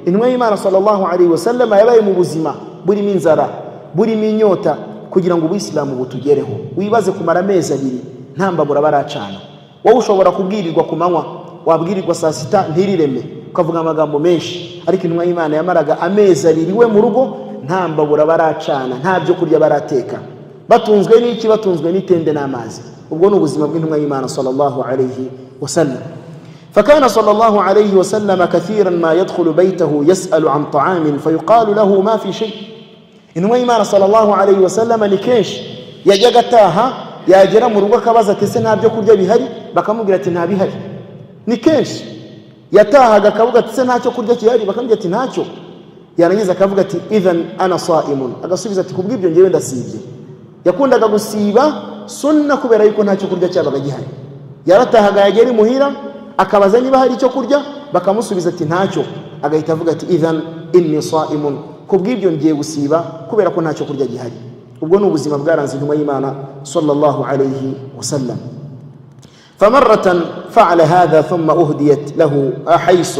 intumwa y'Imana sallallahu alayhi wasallam yabaye mu buzima burimo inzara burimo inyota kugira ngo ubuyisilamu butugereho. Wibaze kumara amezi abiri nta mbabura baracana. Wowe ushobora kubwirirwa ku manywa, wabwirirwa saa sita ntirireme ukavuga amagambo menshi, ariko intumwa y'Imana yamaraga amezi abiri we mu rugo nta mbabura baracana, nta byo kurya barateka, batunzwe n'iki? Batunzwe n'itende n'amazi. ubwo ni ubuzima bw'intumwa y'Imana sallallahu alayhi wasallam. فكان صلى الله عليه وسلم كثيرا ما يدخل بيته يسأل عن طعام فيقال له ما في شيء. intumwa y'Imana sallallahu alayhi wasallam ni kenshi yajyaga ataha, yagera mu rugo akabaza ati ese nta byo kurya bihari, bakamubwira ati nta bihari. Ni kenshi yatahaga akavuga ati ese nta cyo kurya kihari, bakamubwira ati ntacyo. Yarangiza akavuga ati idhan ana saimun, agasubiza ati kubw'ibyo ngewe ndasibye. Yakundaga gusiba sunna kubera yuko nta cyo kurya cyabaga gihari. Yaratahaga yagera imuhira akabaza niba hari icyo kurya, bakamusubiza ati ntacyo, agahita avuga ati idhan inni saimun, kubw'ibyo ngiye gusiba kubera ko ntacyo kurya gihari. ubwo ni ubuzima bwaranze intumwa y'Imana sallallahu alayhi wasallam. فمرة فعل هذا ثم أهديت له حيس،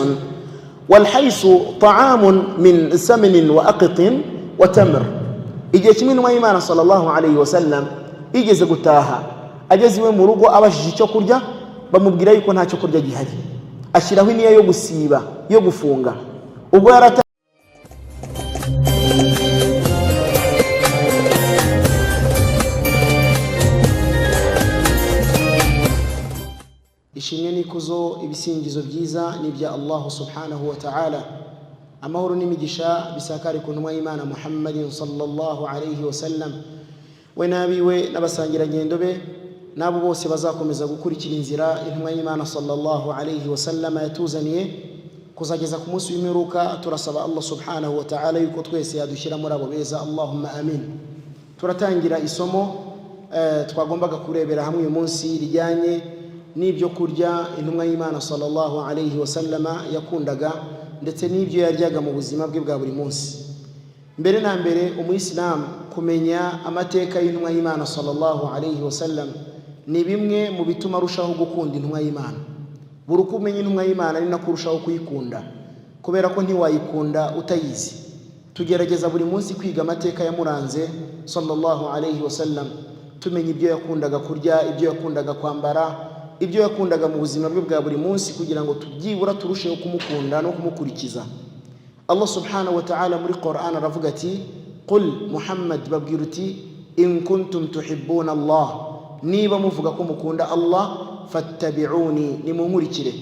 والحيس طعام من سمن وأقط وتمر. إجيش من وإيمان صلى الله عليه وسلم إجيز قتاها أجيز ومرغو أباشي شكرجة بمبقرا يكون ها شكرجة جهدي أشيرهن يوغو السيبة يوغو فونغا وقارة. ishimwe n'ikuzo ibisingizo byiza ni bya Allah subhanahu wa ta'ala. Amahoro n'imigisha bisakare ku ntumwa y'Imana Muhammadin sallallahu alayhi wasallam, we nabiwe n'abasangira ngendo be nabo bose bazakomeza gukurikira inzira intumwa y'Imana sallallahu alayhi wasallam yatuzaniye kuzageza ku munsi w'imperuka. Turasaba Allah subhanahu wa ta'ala yuko twese yadushyira muri abo beza, Allahumma amin. Turatangira isomo twagombaga kurebera hamwe uyu munsi rijyanye n'ibyo kurya intumwa y'Imana sallallahu alayhi wasallama yakundaga ndetse n'ibyo yaryaga mu buzima bwe bwa buri munsi. Mbere na mbere umuyisilamu kumenya amateka y'intumwa y'Imana sallallahu alayhi wasallam ni bimwe mu bituma arushaho gukunda intumwa y'Imana. Buri uko umenya intumwa y'Imana ni nako urushaho kuyikunda, kubera ko ntiwayikunda utayizi. Tugerageza buri munsi kwiga amateka yamuranze sallallahu alayhi wasallam, tumenya ibyo yakundaga kurya, ibyo yakundaga kwambara, ibyo yakundaga mu buzima bwe bwa buri munsi, kugira ngo tubyibura turusheho kumukunda no kumukurikiza. Allah subhanahu wa ta'ala muri Qur'an aravuga ati qul Muhammad, babwira uti in kuntum tuhibbuna Allah, niba muvuga ko mukunda Allah, fattabi'uni, nimunkurikire,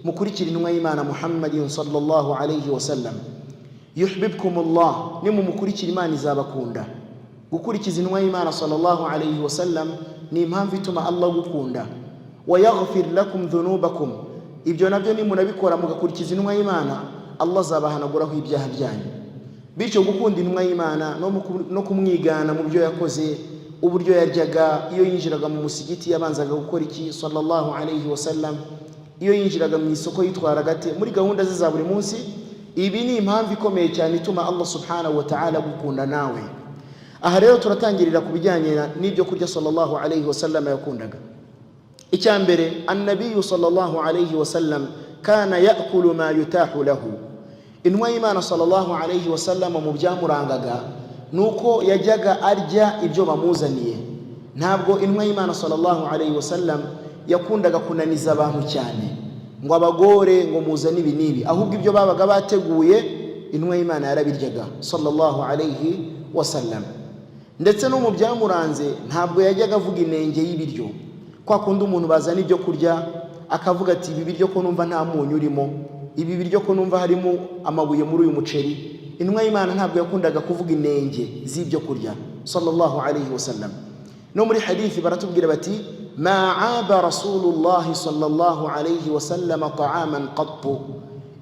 mukurikire intumwa y'Imana Muhammadin sallallahu alayhi wasallam. Yuhibbukum Allah, nimumukurikire Imana izabakunda. Gukurikiza intumwa y'Imana sallallahu alayhi wasallam ni impamvu ituma Allah gukunda. ويغفر لكم ذنوبكم, ibyo nabyo ni munabikora mugakurikiza intumwa y'Imana, Allah azabahanaguraho ibyaha byanyu. Bityo gukunda intumwa y'Imana no kumwigana mu byo yakoze, uburyo yaryaga, iyo yinjiraga mu musigiti yabanzaga gukora iki sallallahu alayhi wasallam, iyo yinjiraga mu isoko yitwara gate, muri gahunda ze za buri munsi. Ibi ni impamvu ikomeye cyane ituma Allah subhanahu wa ta'ala gukunda nawe. Aha rero turatangirira ku bijyanye n'ibyo kurya sallallahu alayhi wasallam yakundaga. Icyambere, annabiyu sallallahu alayhi wasallam kana yakulu ma yutahu lahu. Intumwa y'Imana sallallahu alayhi wasallam mu byamurangaga nuko yajyaga arya ibyo bamuzaniye. Ntabwo intumwa y'Imana sallallahu alayhi wasallam yakundaga kunaniza abantu cyane ngo abagore ngo muzane ibi nibi, ahubwo ibyo babaga bateguye intumwa y'Imana yarabiryaga sallallahu alayhi wasallam. Ndetse no mu byamuranze ntabwo yajyaga avuga inenge y'ibiryo. Kwa kundi umuntu bazana ibyo kurya akavuga ati ibi biryo ko numva nta munyu urimo, ibi biryo ko numva harimo amabuye muri uyu muceri. Intumwa y'Imana ntabwo yakundaga kuvuga inenge z'ibyo kurya sallallahu alayhi wasallam. No muri hadithi baratubwira bati ma aba rasulullah sallallahu alayhi wasallam ta'aman qattu.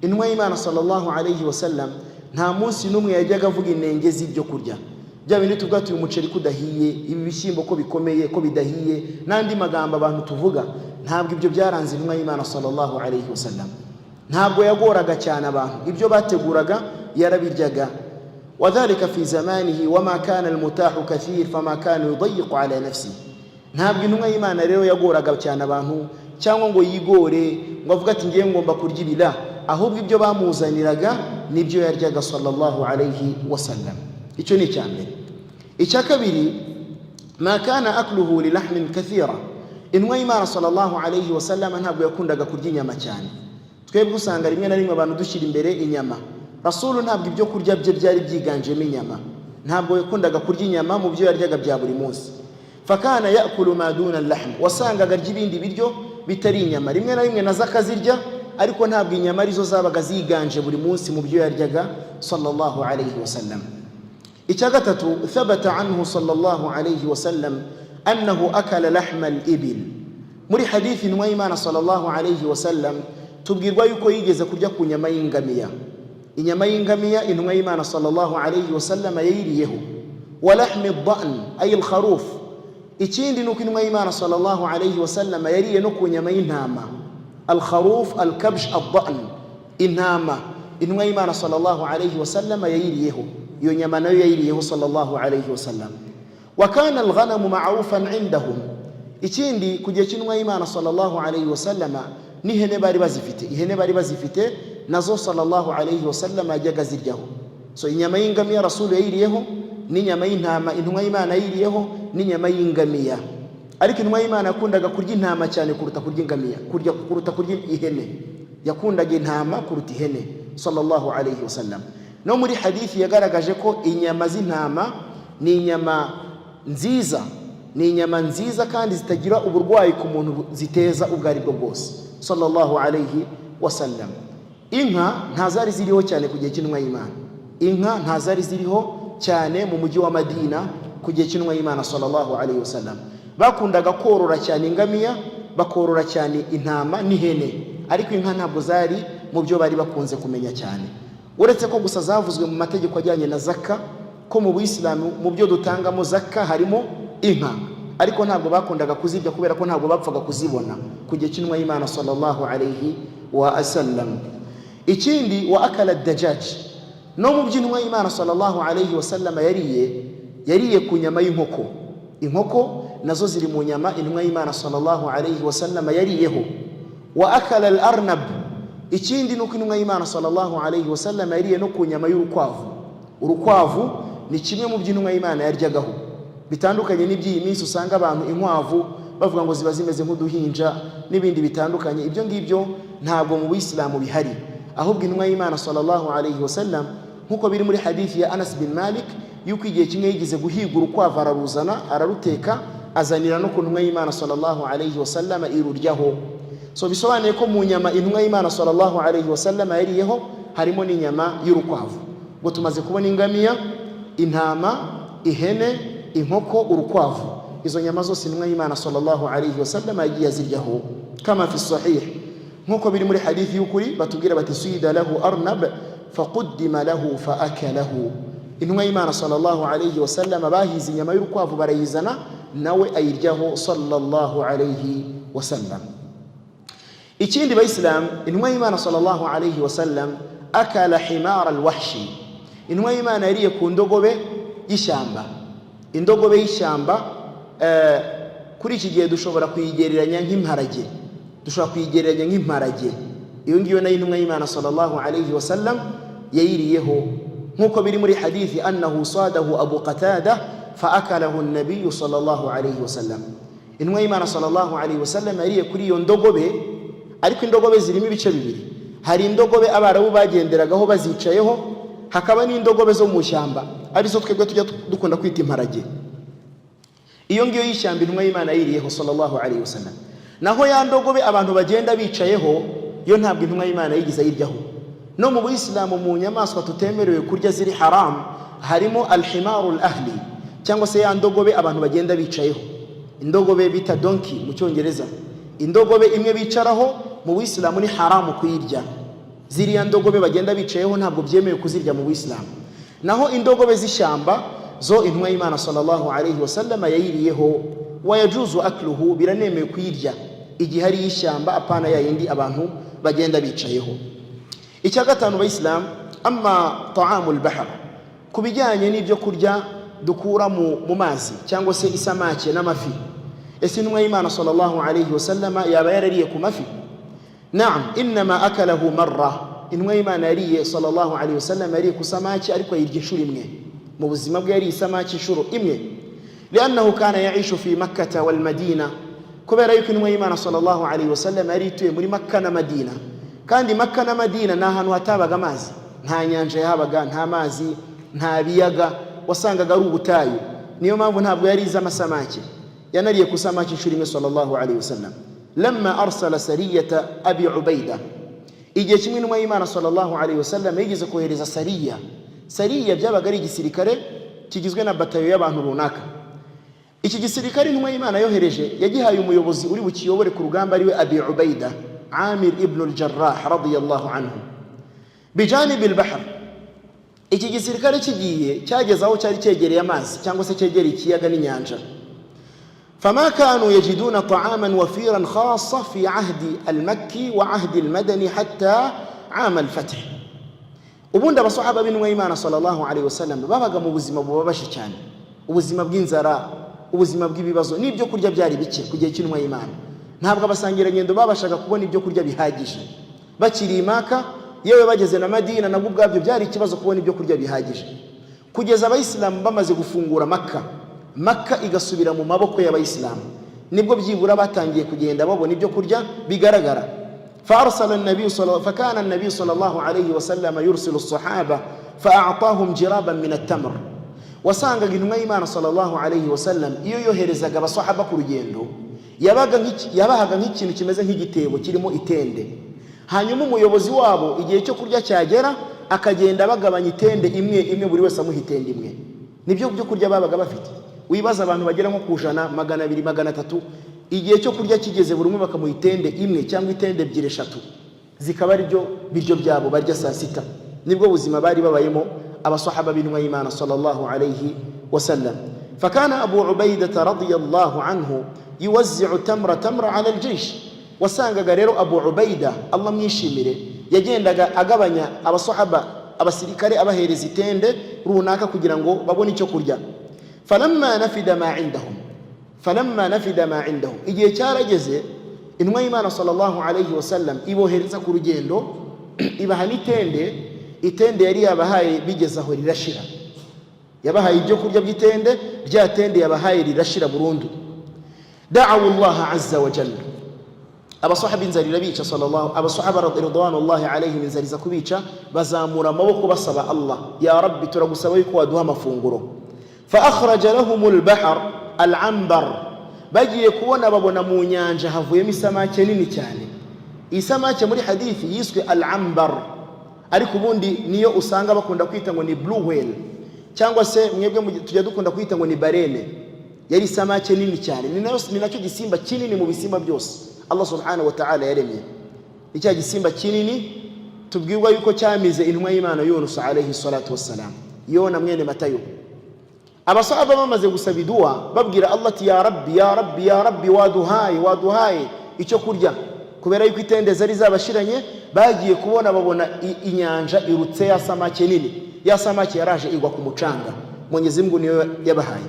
Intumwa y'Imana sallallahu alayhi wasallam nta munsi n'umwe yajyaga avuga inenge z'ibyo kurya. Bya bindi tuvuga uyu muceri kudahiye, ibi bishyimbo ko bikomeye ko bidahiye, n'andi magambo abantu tuvuga, ntabwo ibyo byaranze intumwa y'Imana sallallahu alayhi wasallam. Ntabwo yagoraga cyane abantu, ibyo bateguraga yarabiryaga. Wadhalika fi zamanihi wama kana almutahu kathir fama kana yudayyiqu ala nafsi. Ntabwo intumwa y'Imana rero yagoraga cyane abantu cyangwa ngo yigore ngo avuga ati ngiye ngomba kurya ibila, ahubwo ibyo bamuzaniraga nibyo yaryaga sallallahu alayhi wasallam. Icyo ni icyambere. Icya kabiri, ma kana akluhu li lahmin kathira, intumwa y'Imana sallallahu alayhi wasallam ntabwo yakundaga kurya inyama cyane. Twebwe usanga rimwe na rimwe abantu dushyira imbere inyama. Rasulu ntabwo ibyo kurya bye byari byiganjemo inyama, ntabwo yakundaga kurya inyama mu byo yaryaga bya buri munsi. Fakana yakulu ma duna al-lahm, wasangaga arya ibindi biryo bitari inyama. Rimwe na rimwe nazo akazirya, ariko ntabwo inyama arizo zabaga ziganje buri munsi mu byo yaryaga sallallahu alayhi wasallam. Icya gatatu, thabata anhu sallallahu alayhi wasallam annahu akala lahma al-ibil. Muri hadithi intumwa y'Imana sallallahu alayhi wasallam tubwirwa yuko yigeze kurya ku nyama y'ingamiya. Inyama y'ingamiya intumwa y'Imana sallallahu alayhi wasallam yayiriyeho. Wa lahmi ad-da'n ay al-kharuf. Ikindi nuko intumwa y'Imana sallallahu alayhi wasallam yariye no ku nyama y'intama. Al-kharuf, al-kabsh, ad-da'n, intama. Intumwa y'Imana sallallahu alayhi wasallam yayiriyeho. Iyo nyama nayo yayiriyeho sallallahu alayhi wasallam. Wa kana al-ghanamu ma'rufan 'indahum. Ikindi kugiye cy'intumwa y'Imana sallallahu alayhi wasallam ni ihene bari bazifite. Ihene bari bazifite nazo sallallahu alayhi wasallam yajyaga ziryaho. So inyama y'ingamiya Rasul yayiriyeho, n'inyama y'intama intumwa y'Imana yayiriyeho, n'inyama y'ingamiya. Ariko intumwa y'Imana yakundaga kurya intama cyane kuruta kurya ingamiya, kuruta kurya ihene. Yakundaga intama kuruta ihene sallallahu alayhi wasallam. No muri hadithi yagaragaje ko inyama z'intama ni inyama nziza, ni inyama nziza kandi zitagira uburwayi ku muntu ziteza ubwo ari bwo bwose sallallahu alayhi wasallam. Inka ntazari ziriho cyane ku gihe cy'intumwa y'Imana. Inka ntazari ziriho cyane mu mujyi wa Madina ku gihe cy'intumwa y'Imana sallallahu alayhi wasallam. Bakundaga korora cyane ingamiya, bakorora cyane intama n'ihene, ariko inka ntabwo zari mu byo bari bakunze kumenya cyane. Uretse ko gusa zavuzwe mu mategeko ajyanye na zakka, ko mu Buislamu mu byo dutangamo zakka harimo inka, ariko ntabwo bakundaga kuzirya kubera ko ntabwo bapfaga kuzibona ku gihe cy'intumwa y'Imana sallallahu alayhi wasallam. Ikindi, wa akala ad-dajaj, no mu by'intumwa y'Imana sallallahu alayhi wasallam yariye ku nyama y'inkoko. Inkoko nazo ziri mu nyama intumwa y'Imana sallallahu alayhi wasallam yariyeho. Wa akala al-arnab, ikindi nuko intumwa y'Imana sallallahu alayhi wasallam yariye no ku nyama y'urukwavu. Urukwavu ni kimwe mu by'intumwa y'Imana yaryagaho, bitandukanye n'iby'iyi minsi usanga abantu inkwavu bavuga ngo ziba zimeze nk'uduhinja n'ibindi bitandukanye. Ibyo ngibyo ntabwo mu Buislamu bihari, ahubwo intumwa y'Imana sallallahu alayhi wasallam nkuko biri muri hadithi ya Anas bin Malik yuko igihe kimwe yigize guhiga urukwavu araruzana araruteka azanira no ku ntumwa y'Imana sallallahu alayhi wasallam iruryaho. So bisobanuye ko mu nyama intumwa y'Imana sallallahu alayhi wasallam yariyeho harimo n'inyama y'urukwavu. Ngo tumaze kubona ingamiya, intama, ihene, inkoko, urukwavu. Izo nyama zose intumwa y'Imana sallallahu alayhi wasallam yagiye aziryaho, kama fi sahih, nkuko biri muri hadithi y'ukuri batubwira bati suyida lahu arnab faquddima lahu faakalahu. Intumwa y'Imana sallallahu alayhi wasallam bahize inyama y'urukwavu barayizana nawe ayiryaho sallallahu alayhi wasallam. Ikindi Bayislam, intumwa y'Imana sallallahu alayhi wasallam akala himara alwahshi. Intumwa y'Imana yariye ku ndogobe y'ishyamba. Indogobe y'ishyamba kuri iki gihe dushobora kuyigereranya nk'imparage, dushobora kuyigereranya nk'imparage. Iyo ngiyo nayo intumwa y'Imana sallallahu alayhi wasallam yayiriyeho, nkuko biri muri hadithi annahu sadahu Abu Qatada faakalahu an-nabiy sallallahu alayhi wasallam. Intumwa y'Imana sallallahu alayhi wasallam yariye kuri iyo ndogobe, ariko indogobe zirimo ibice bibiri. Hari indogobe abarabu bagenderagaho bazicayeho, hakaba n'indogobe zo mu shyamba arizo twebwe tujya dukunda kwita imparage. Iyo ngiyo y'ishyamba intumwa y'Imana yiriyeho sallallahu alayhi wasallam. Naho ya ndogobe abantu bagenda bicayeho yo ntabwo intumwa y'Imana yigize ayiryaho. No mu Buislamu mu nyamaswa tutemerewe kurya ziri haram harimo al-himaru al-ahli, cyangwa se ya ndogobe abantu bagenda bicayeho. Indogobe bita donkey mu Cyongereza. Indogobe imwe bicaraho mu Buislamu ni haramu kuyirya. Ziriya ndogobe bagenda bicayeho ntabwo byemewe kuzirya mu Buislamu. Naho indogobe z'ishyamba zo intumwa y'Imana sallallahu alayhi wasallam yayiriyeho, wayajuzu akluhu, biranemewe kuyirya igihe hari y'ishyamba apana ya yindi abantu bagenda bicayeho. Icya gatanu Bayislam, amma ta'amul bahr, kubijyanye n'ibyo kurya dukura mu mazi cyangwa se isamake n'amafi. Ese intumwa y'Imana sallallahu alayhi wasallam yaba yarariye ku mafi? Naam, inma akalahu marra, intumwa y'Imana yariye sallallahu alayhi wasallam yariye ku samaki ariko yirya inshuro imwe mu buzima bwe, yariye samaki inshuro imwe. لأنه كان يعيش في مكة والمدينة kubera yuko intumwa y'Imana sallallahu alayhi wasallam yari ituye muri Makka na Madina, kandi Makka na Madina ni ahantu hatabaga amazi, nta nyanja yahabaga, nta mazi, nta biyaga, wasangaga ari ubutayu. Niyo mpamvu ntabwo yarize amasamaki, yanariye ku samaki inshuro imwe sallallahu alayhi wasallam. Lamma arsala sariyata Abi Ubaida, igihe kimwe intumwa y'Imana sallallahu alayhi wasallam yigeze kohereza sariya byabaga ari igisirikare kigizwe na batayo y'abantu runaka. Iki gisirikare intumwa y'Imana yohereje yagihaye umuyobozi uri bukiyobore ku rugamba ariwe Abi Ubaida Amir ibn al-Jarrah radiyallahu anhu. Bijanib al-bahr, iki gisirikare kigiye cyageze aho cyari cyegereye amazi cyangwa se cyegereye ikiyaga n'inyanja. فما كانوا يجدون طعاما وفيرا خاصة في عهد المكي وعهد المدني حتى عام الفتح. ubundi abasahaba b'intumwa y'Imana sallallahu alayhi wasallam babaga mu buzima bubabashe cyane, ubuzima bw'inzara, ubuzima bw'ibibazo, n'ibyo kurya byari bike ku gihe cy'intumwa y'Imana. Ntabwo abasangira ngendo babashaga kubona ibyo kurya bihagije. Bakiri Maka, yewe bageze na Madina nabwo ubwabyo byari ikibazo kubona ibyo kurya bihagije, kugeza abayisilamu bamaze gufungura Makka igasubira mu maboko y'abayisilamu, nibwo byibura batangiye kugenda babona ibyo kurya bigaragara. فأرسل النبي فكان النبي صلى الله عليه وسلم يرسل الصحابة فأعطاهم جرابا من التمر. wasangaga intumwa y'Imana sallallahu alayhi wasallam iyo yoherezaga abasahaba ku rugendo yabahaga nk'ikintu kimeze nk'igitebo kirimo itende, hanyuma umuyobozi wabo igihe cyo kurya cyagera akagenda bagabanya itende imwe imwe, buri wese amuha itende imwe. Nibyo byo kurya babaga bafite. Wibaza abantu bagera nko ku 100, 200, 300, igihe cyo kurya kigeze buri umwe bakamuha itende imwe cyangwa itende 2, 3 zikaba ari byo biryo byabo barya saa sita. Nibwo buzima bari babayemo abasahaba b'intumwa y'Imana sallallahu alayhi wasallam. Fakana Abu Ubaida radiyallahu anhu yuwazzi'u tamra ala al-jaysh. Wasangaga rero Abu Ubaida Allah mwishimire yagendaga agabanya abasahaba abasirikare abahereza itende runaka kugira ngo babone icyo kurya. falamma nafida ma indahum, igihe cyarageze intumwa y'Imana sallallahu alayhi wasallam ibohereza ku rugendo, ibaha itende yari yabahaye bigeze aho rirashira. Yabahaye ibyo kurya by'itende, rya tende yabahaye rirashira burundu. da'u Allah azza wa jalla, abasahaba inzara irabica abasahaba radhiyallahu alayhim inzara iza kubica, bazamura amaboko basaba Allah, ya Rabbi turagusaba yuko waduha amafunguro. fa akhraja lahum al-bahr al-anbar, bagiye kubona babona mu nyanja havuyemo isamake nini cyane. Isamake muri hadithi yiswe al-anbar, ariko ubundi niyo usanga bakunda kwita ngo ni blue whale, cyangwa se mwebwe tujya dukunda kwita ngo ni barene. Yari isamake nini cyane, ni nacyo gisimba kinini mu bisimba byose Allah subhanahu wa ta'ala yaremye. Icya gisimba kinini tubwirwa yuko cyamize intumwa y'Imana Yunus alayhi salatu wassalam, Yona mwene Matayo. Abasahaba bamaze gusaba dua babwira Allah ati ya Rabbi waduhaye icyo kurya, kubera yuko itende zari zabashiranye. Bagiye kubona babona inyanja irutse ya samake nini, ya samake yaraje igwa ku mucanga, Mwenyezi Mungu niyo yabahaye.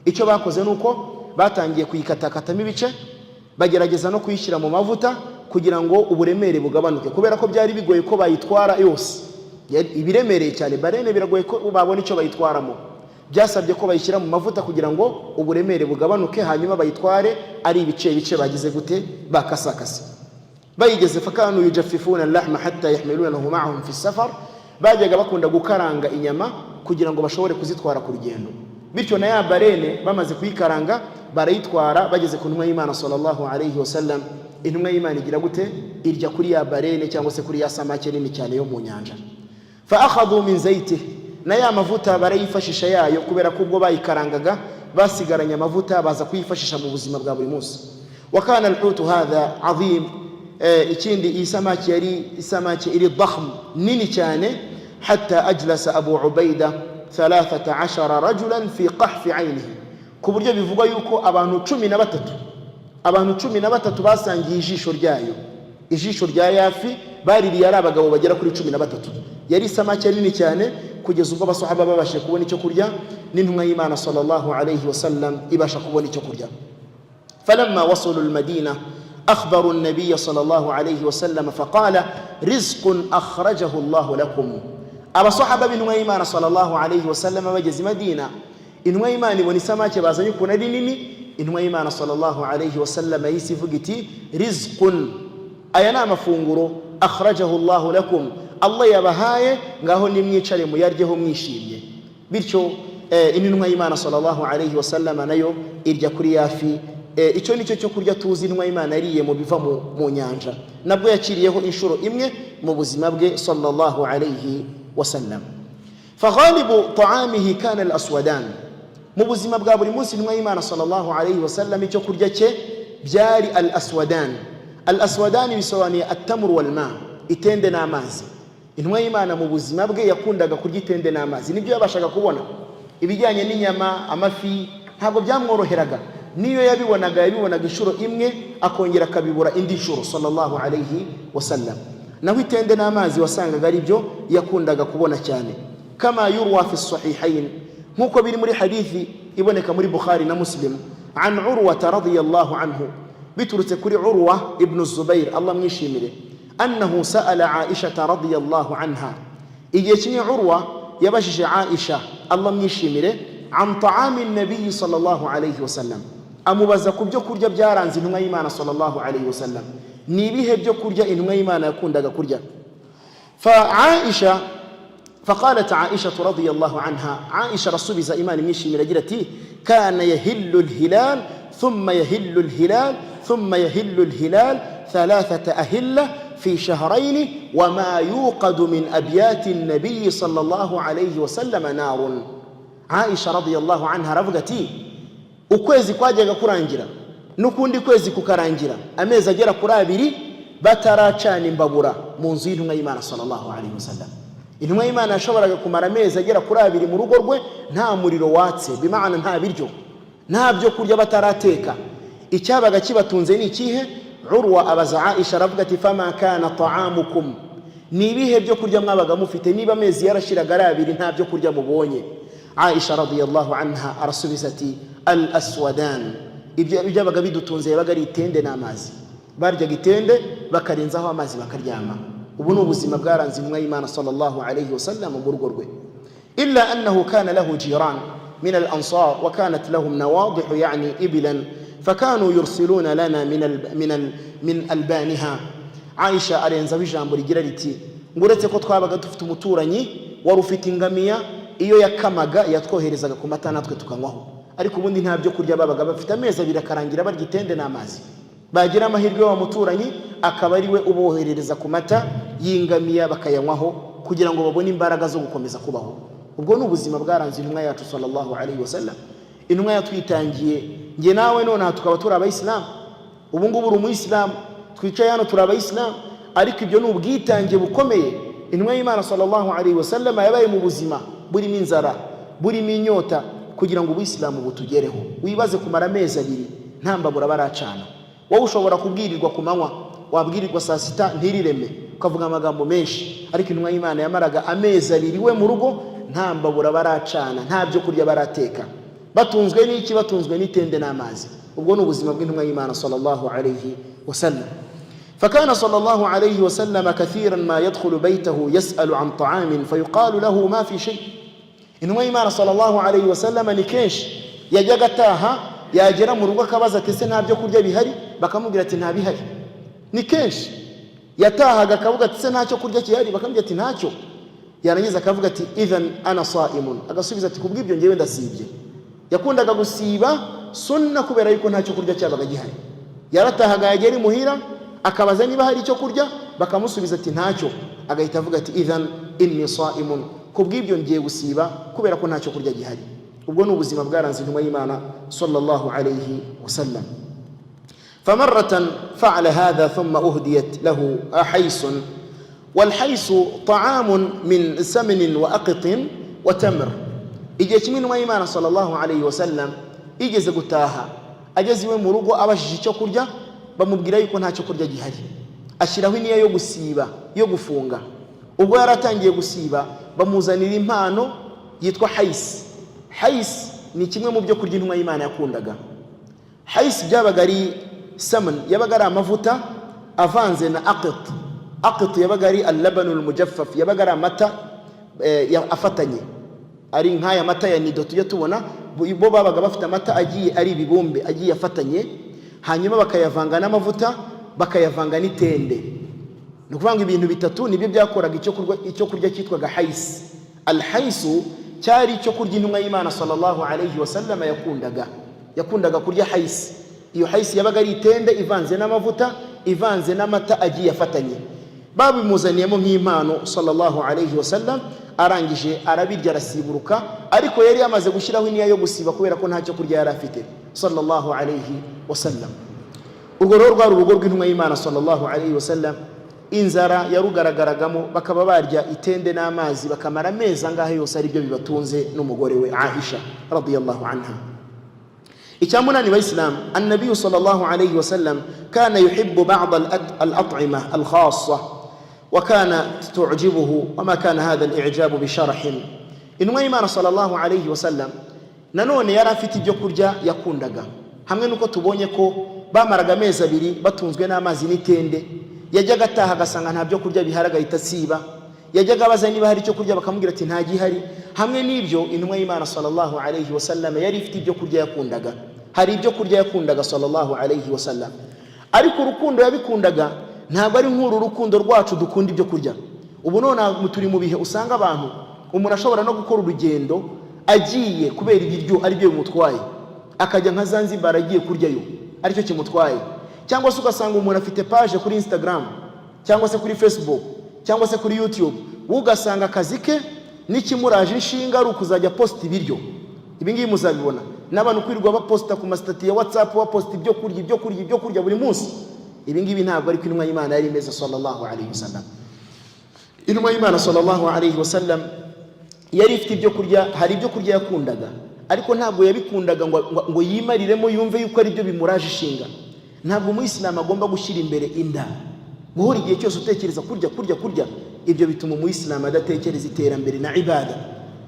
Icyo bakoze nuko batangiye kuyikatakatamo ibice, bagerageza no kuyishyira mu mavuta kugira ngo uburemere bugabanuke, kubera ko byari bigoye ko bayitwara yose, ibiremereye cyane. Barene biragoye ko babona icyo bayitwaramo, byasabye ko bayishyira mu mavuta kugira ngo uburemere bugabanuke, hanyuma bayitware ari ibice bagize gute, bakasakase. Bayigeze fakanu yujaffifuna al-lahma hatta yahmilunahu ma'ahum fi safar, bajyaga bakunda gukaranga inyama kugira ngo bashobore kuzitwara ku rugendo. Bityo na ya barene bamaze kuyikaranga barayitwara, bageze ku ntumwa y'Imana sallallahu alayhi wasallam. Intumwa y'Imana igira gute, irya kuri ya barene cyangwa se kuri ya samake nini cyane yo mu nyanja. Fa akhadhu min zaytihi, na ya mavuta barayifashisha yayo, kubera ko ubwo bayikarangaga basigaranye amavuta baza kuyifashisha mu buzima bwa buri munsi. Wa kana al-hutu hadha azim, ikindi isamaki yari isamaki iri dhahm nini cyane. Hatta ajlasa Abu Ubaida 13 rajulan fi qahfi aynihi, ku buryo bivugwa yuko abantu 13 basangiye ijisho ryayo. Ijisho rya yafi baririye ari abagabo bagera kuri 13. Yari isamaki nini cyane kugeza ubwo abasahaba babashe kubona icyo kurya, n'intumwa y'Imana sallallahu alayhi wasallam ibasha kubona icyo kurya. falamma wasalu al-Madina أخبروا النبي صلى الله عليه وسلم فقال رزق أخرجه الله لكم أبا صحابة بن إيمان صلى الله عليه وسلم وجز مدينة إن إيمان ونسماك بازن يكون دينني إن إيمان صلى الله عليه وسلم يسفقتي رزق أينا مفونغرو أخرجه الله لكم الله يبهاي ngaho nimwicare muyaryeho mwishimye bityo intumwa y'Imana sallallahu alayhi wa sallam nayo irya kuri yafi icyo nicyo cyo kurya tuzi intumwa y'Imana yariye mu biva mu nyanja nabwo yakiriyeho inshuro imwe mu buzima bwe sallallahu alayhi wa sallam faghalibu ta'amihi kana al-aswadan mu buzima bwa buri munsi intumwa y'Imana sallallahu alayhi wa sallam icyo kurya cye byari al-aswadan bisobanuye at-tamr wal ma itende n'amazi intumwa y'Imana mu buzima bwe yakundaga kurya itende n'amazi nibyo yabashaga kubona ibijyanye n'inyama amafi ntabwo byamworoheraga niyo yabibonaga inshuro imwe akongera akabibura indi nshuro sallallahu alayhi wasallam naho itende n'amazi wasangaga ari byo yakundaga kubona cyane kama yurwa fi sahihayn nkuko biri muri hadithi iboneka muri Bukhari na Muslim an Urwa radiyallahu anhu biturutse kuri Urwa ibn Zubair Allah mwishimire annahu sa'ala Aisha radiyallahu anha igihe kimwe Urwa yabashije Aisha Allah mwishimire an ta'ami an-nabiy sallallahu alayhi wasallam amubaza ku byo kurya byaranze intumwa y'Imana sallallahu alayhi wasallam ni ibihe byo kurya intumwa y'Imana yakundaga kurya فقالت عائشة رضي الله عنها عائشة رسول إيمان mwishimire agira ati كان يهل الهلال ثم يهل الهلال ثم يهل الهلال 3 أهلة في شهرين وما يوقد من أبيات النبي صلى الله عليه وسلم نار عائشة رضي الله عنها رفقتي ukwezi kwajaga kurangira nukundi kwezi kukarangira amezi agera kuri 2 bataracana imbabura mu nzu y'intumwa y'Imana sallallahu alayhi wasallam intumwa y'Imana yashoboraga kumara amezi agera kuri 2 mu rugo rwe nta muriro watse bimaana nta biryo nta byo kurya batarateka icyabaga kibatunze ni ikihe Urwa abaza Aisha aravuga ati fama kana ta'amukum ni ibihe byo kurya mwabaga mufite niba amezi yarashiraga ari 2 nta byo kurya mubonye Aisha radiyallahu anha arasubiza ati al-aswadan ibyo byabaga bidutunze yabaga ari itende n'amazi baryaga itende bakarenzaho amazi bakaryama ubu ni ubuzima bwaranze intumwa y'Imana sallallahu alayhi wasallam mu rugo rwe illa annahu kana lahu jiran min al-ansar wa kanat lahum nawadih yani iblan فكانوا يرسلون لنا من البانها عائشة arenza bijambo rigira riti nguretse ko twabaga dufite umuturanyi wari ufite ingamiya iyo yakamaga yatwoherezaga ku mata natwe tukanywaho ariko ubundi nta byo kurya babaga bafite amezi 2 akarangira barya itende n'amazi bagira amahirwe wa muturanyi akaba ari we uboherereza ku mata y'ingamiya bakayanywaho kugira ngo babone imbaraga zo gukomeza kubaho ubwo ni ubuzima bwaranze intumwa yacu sallallahu alayhi wasallam intumwa yatwitangiye nge nawe none tukaba turi abayisilamu ubu ngubu uri umuyisilamu twicaye hano turi abayisilamu ariko ibyo ni ubwitange bukomeye intumwa y'Imana sallallahu alayhi wasallam yabaye mu buzima burimo inzara burimo inyota kugira ngo ubuyisilamu butugereho wibaze kumara amezi 2 nta mbabura baracana wowe ushobora kubwirirwa ku manywa wabwirirwa saa 6 ntirireme ukavuga amagambo menshi ariko intumwa y'Imana yamaraga amezi 2 we mu rugo nta mbabura baracana nta byo kurya barateka batunzwe n'iki batunzwe n'itende n'amazi ubwo ni ubuzima bw'intumwa y'Imana sallallahu alayhi wasallam فكان صلى الله عليه وسلم كثيرا ما يدخل بيته يسأل عن طعام فيقال له ما في شيء intumwa y'Imana sallallahu alayhi wasallam ni kenshi yajyaga taha yagera mu rugo akabaza ati se nta byo kurya bihari bakamubwira ati nta bihari ni kenshi yatahaga akavuga ati se ntacyo kurya kihari bakamubwira ati ntacyo yarangiza akavuga ati idhan ana saimun agasubiza ati kubw'ibyo ngewe ndasibye yakundaga gusiba sunna kubera yuko ntacyo kurya cyabaga gihari yaratahaga yagera imuhira akabaza niba hari icyo kurya bakamusubiza ati ntacyo agahita avuga ati idhan inni saimun kubw'ibyo ngiye gusiba kubera ko ntacyo kurya gihari ubwo ni ubuzima bwaranze intumwa y'Imana sallallahu alayhi wasallam فمرة فعل هذا ثم أهديت له حيس والحيس طعام من سمن وأقط وتمر igihe kimwe intumwa y'Imana sallallahu alayhi wasallam igeze gutaha ageze iwe mu rugo abashije icyo kurya bamubwira yuko ntacyo kurya gihari ashiraho iniya yo gusiba yo gufunga ubwo yaratangiye gusiba bamuzanira impano yitwa hais ni kimwe mu byo kurya intumwa y'Imana yakundaga hais byabaga ari saman, yabaga ari amavuta avanze na aqit. Aqit yabaga ari al-labanul mujaffaf, yabaga ari amata afatanye, ari nk'aya mata ya nido tujya tubona. Bo babaga bafite amata agiye ari ibibumbe agiye afatanye, hanyuma bakayavanga n'amavuta bakayavanga n'itende. Ni ukuvuga ibintu bitatu nibyo byakoraga icyo kurya cyitwaga hais. Al-haisu cyari icyo kurya intumwa y'Imana sallallahu alayhi wasallam yakundaga kurya hais. Iyo hais yabaga ari itende ivanze n'amavuta ivanze n'amata agiye afatanye. Babimuzaniyemo nk'impano sallallahu alayhi wasallam, arangije arabirya arasiburuka, ariko yari yamaze gushyiraho iniya yo gusiba kubera ko ntacyo kurya yari afite sallallahu alayhi wasallam. Urwo rero rwari urugo rw'intumwa y'Imana sallallahu alayhi wasallam. Inzara yarugaragaragamo, bakaba barya itende n'amazi bakamara amezi angahe yose ari byo bibatunze n'umugore we Aisha radiyallahu anha. Icyamunani bayisilamu, annabi sallallahu alayhi wasallam kana yuhibbu ba'd al-at'ima al-khassa wa kanat tu'jibuhu wa ma kana hadha al-i'jab bi sharhin. Intumwa y'Imana sallallahu alayhi wasallam nanone yari afite ibyo kurya yakundaga, hamwe nuko tubonye ko bamaraga amezi abiri batunzwe n'amazi n'itende. Yajyaga ataha agasanga nta byo kurya bihari agahita asiba. Yajyaga abaza niba hari icyo kurya bakamubwira ati nta gihari. Hamwe n'ibyo intumwa y'Imana sallallahu alayhi wasallam yari ifite ibyo kurya yakundaga. Hari ibyo kurya yakundaga sallallahu alayhi wasallam, ariko urukundo yabikundaga ntabwo ari nk'uru rukundo rwacu dukunda ibyo kurya. Ubu none turi mu bihe usanga abantu, umuntu ashobora no gukora urugendo agiye kubera ibiryo ari byo bimutwaye, akajya nka Zanzibar agiye kuryayo aricyo kimutwaye. Cyangwa se ugasanga umuntu afite page kuri Instagram cyangwa se kuri Facebook cyangwa se kuri YouTube, ugasanga akazi ke n'ikimuraje inshinga ari ukuzajya post ibiryo. Ibi ngibi muzabibona n'abantu kwirirwa baposta ku mastati ya WhatsApp, baposta ibyo kurya buri munsi. Ibi ngibi ntabwo ari ko intumwa y'Imana yari imeze sallallahu alayhi wasallam. Intumwa y'Imana sallallahu alayhi wasallam yari ifite ibyo kurya, hari ibyo kurya yakundaga, ariko ntabwo yabikundaga ngo yimariremo yumve yuko ari byo bimuraje ishinga. Ntabwo umuyisilamu agomba gushyira imbere inda, guhora igihe cyose utekereza kurya. Ibyo bituma umuyisilamu adatekereza iterambere na ibada.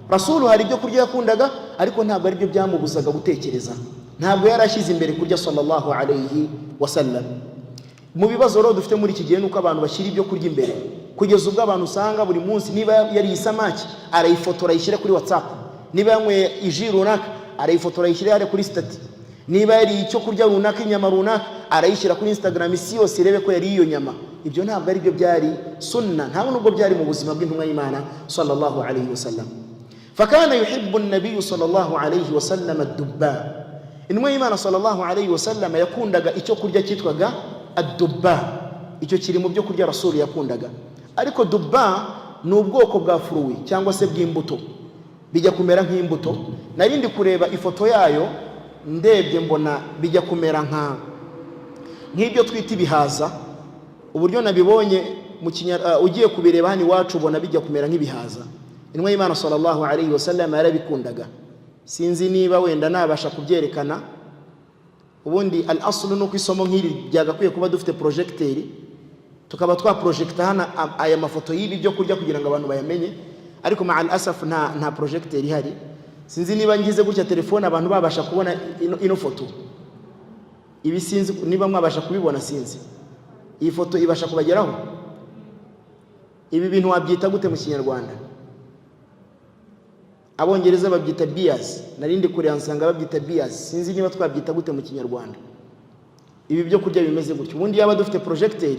Rasulu hari ibyo kurya yakundaga, ariko ntabwo ari byo byamubuzaga gutekereza. Ntabwo yarashyize imbere kurya sallallahu alayhi wasallam. Mu bibazo rero dufite muri iki gihe nuko abantu bashyira ibyo kurya imbere, kugeza ubwo abantu usanga buri munsi niba yari isamaki arayifotora ayishyira kuri WhatsApp, niba yanyweye iji runaka arayifotora ayishyira hariya kuri stati, niba yari icyo kurya runaka inyama runaka arayishyira kuri Instagram isi yose irebe ko yari iyo nyama. Ibyo ntabwo ari byo byari sunna, ntabwo nubwo byari mu buzima bw'intumwa y'Imana sallallahu alayhi wasallam. Fakana yuhibbu an-nabiy sallallahu alayhi wasallam ad-dubba. Intumwa y'Imana sallallahu alayhi wasallam yakundaga icyo kurya cyitwaga ad-dubba. Icyo kiri mu byo kurya Rasul yakundaga. Ariko dubba ni ubwoko bwa furuwi cyangwa se bw'imbuto, bijya kumera nk'imbuto. Narindi kureba ifoto yayo ndebye mbona bijya kumera nk'ibyo twita ibihaza. Uburyo nabibonye mu ugiye kubireba hano iwacu ubona bijya kumera nk'ibihaza. Intumwa y'Imana sallallahu alayhi wasallam yarabikundaga. Sinzi niba wenda nabasha kubyerekana. Ubundi al-aslu nuko isomo nk'iri byagakwiye kuba dufite projecteur, tukaba twa projector hana aya mafoto y'ibi byo kurya kugira ngo abantu bayamenye, ariko ma al-asaf nta projecteur ihari. Sinzi niba ngize gutya telefone abantu babasha kubona ino foto. Ibi sinzi niba mwabasha kubibona, sinzi iyi foto ibasha kubageraho. Ibi bintu wabyita gute mu Kinyarwanda? Abongereza babyita beers, narindi kure ansanga babyita beers. Sinzi niba twabyita gute mu Kinyarwanda. Ibi byo kurya bimeze gutyo. Ubundi yaba dufite projecteur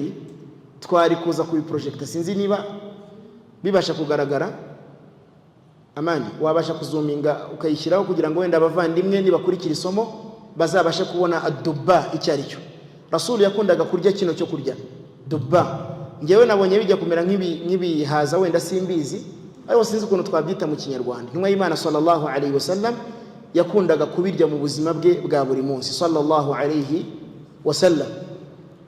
twari kuza kubi projector. Sinzi niba bibasha kugaragara. Amani wabasha kuzuminga ukayishyiraho kugira ngo wenda abavandimwe nibakurikira isomo bazabashe kubona ad-dubba icyari cyo. Rasul yakundaga kurya kino cyo kurya dubba. Ngewe nabonye bijya kumera nk'ibihaza wenda simbizi, ariko sinzi ukuntu twabyita mu Kinyarwanda. Intumwa y'Imana sallallahu alayhi wasallam yakundaga kubirya mu buzima bwe bwa buri munsi sallallahu alayhi wasallam.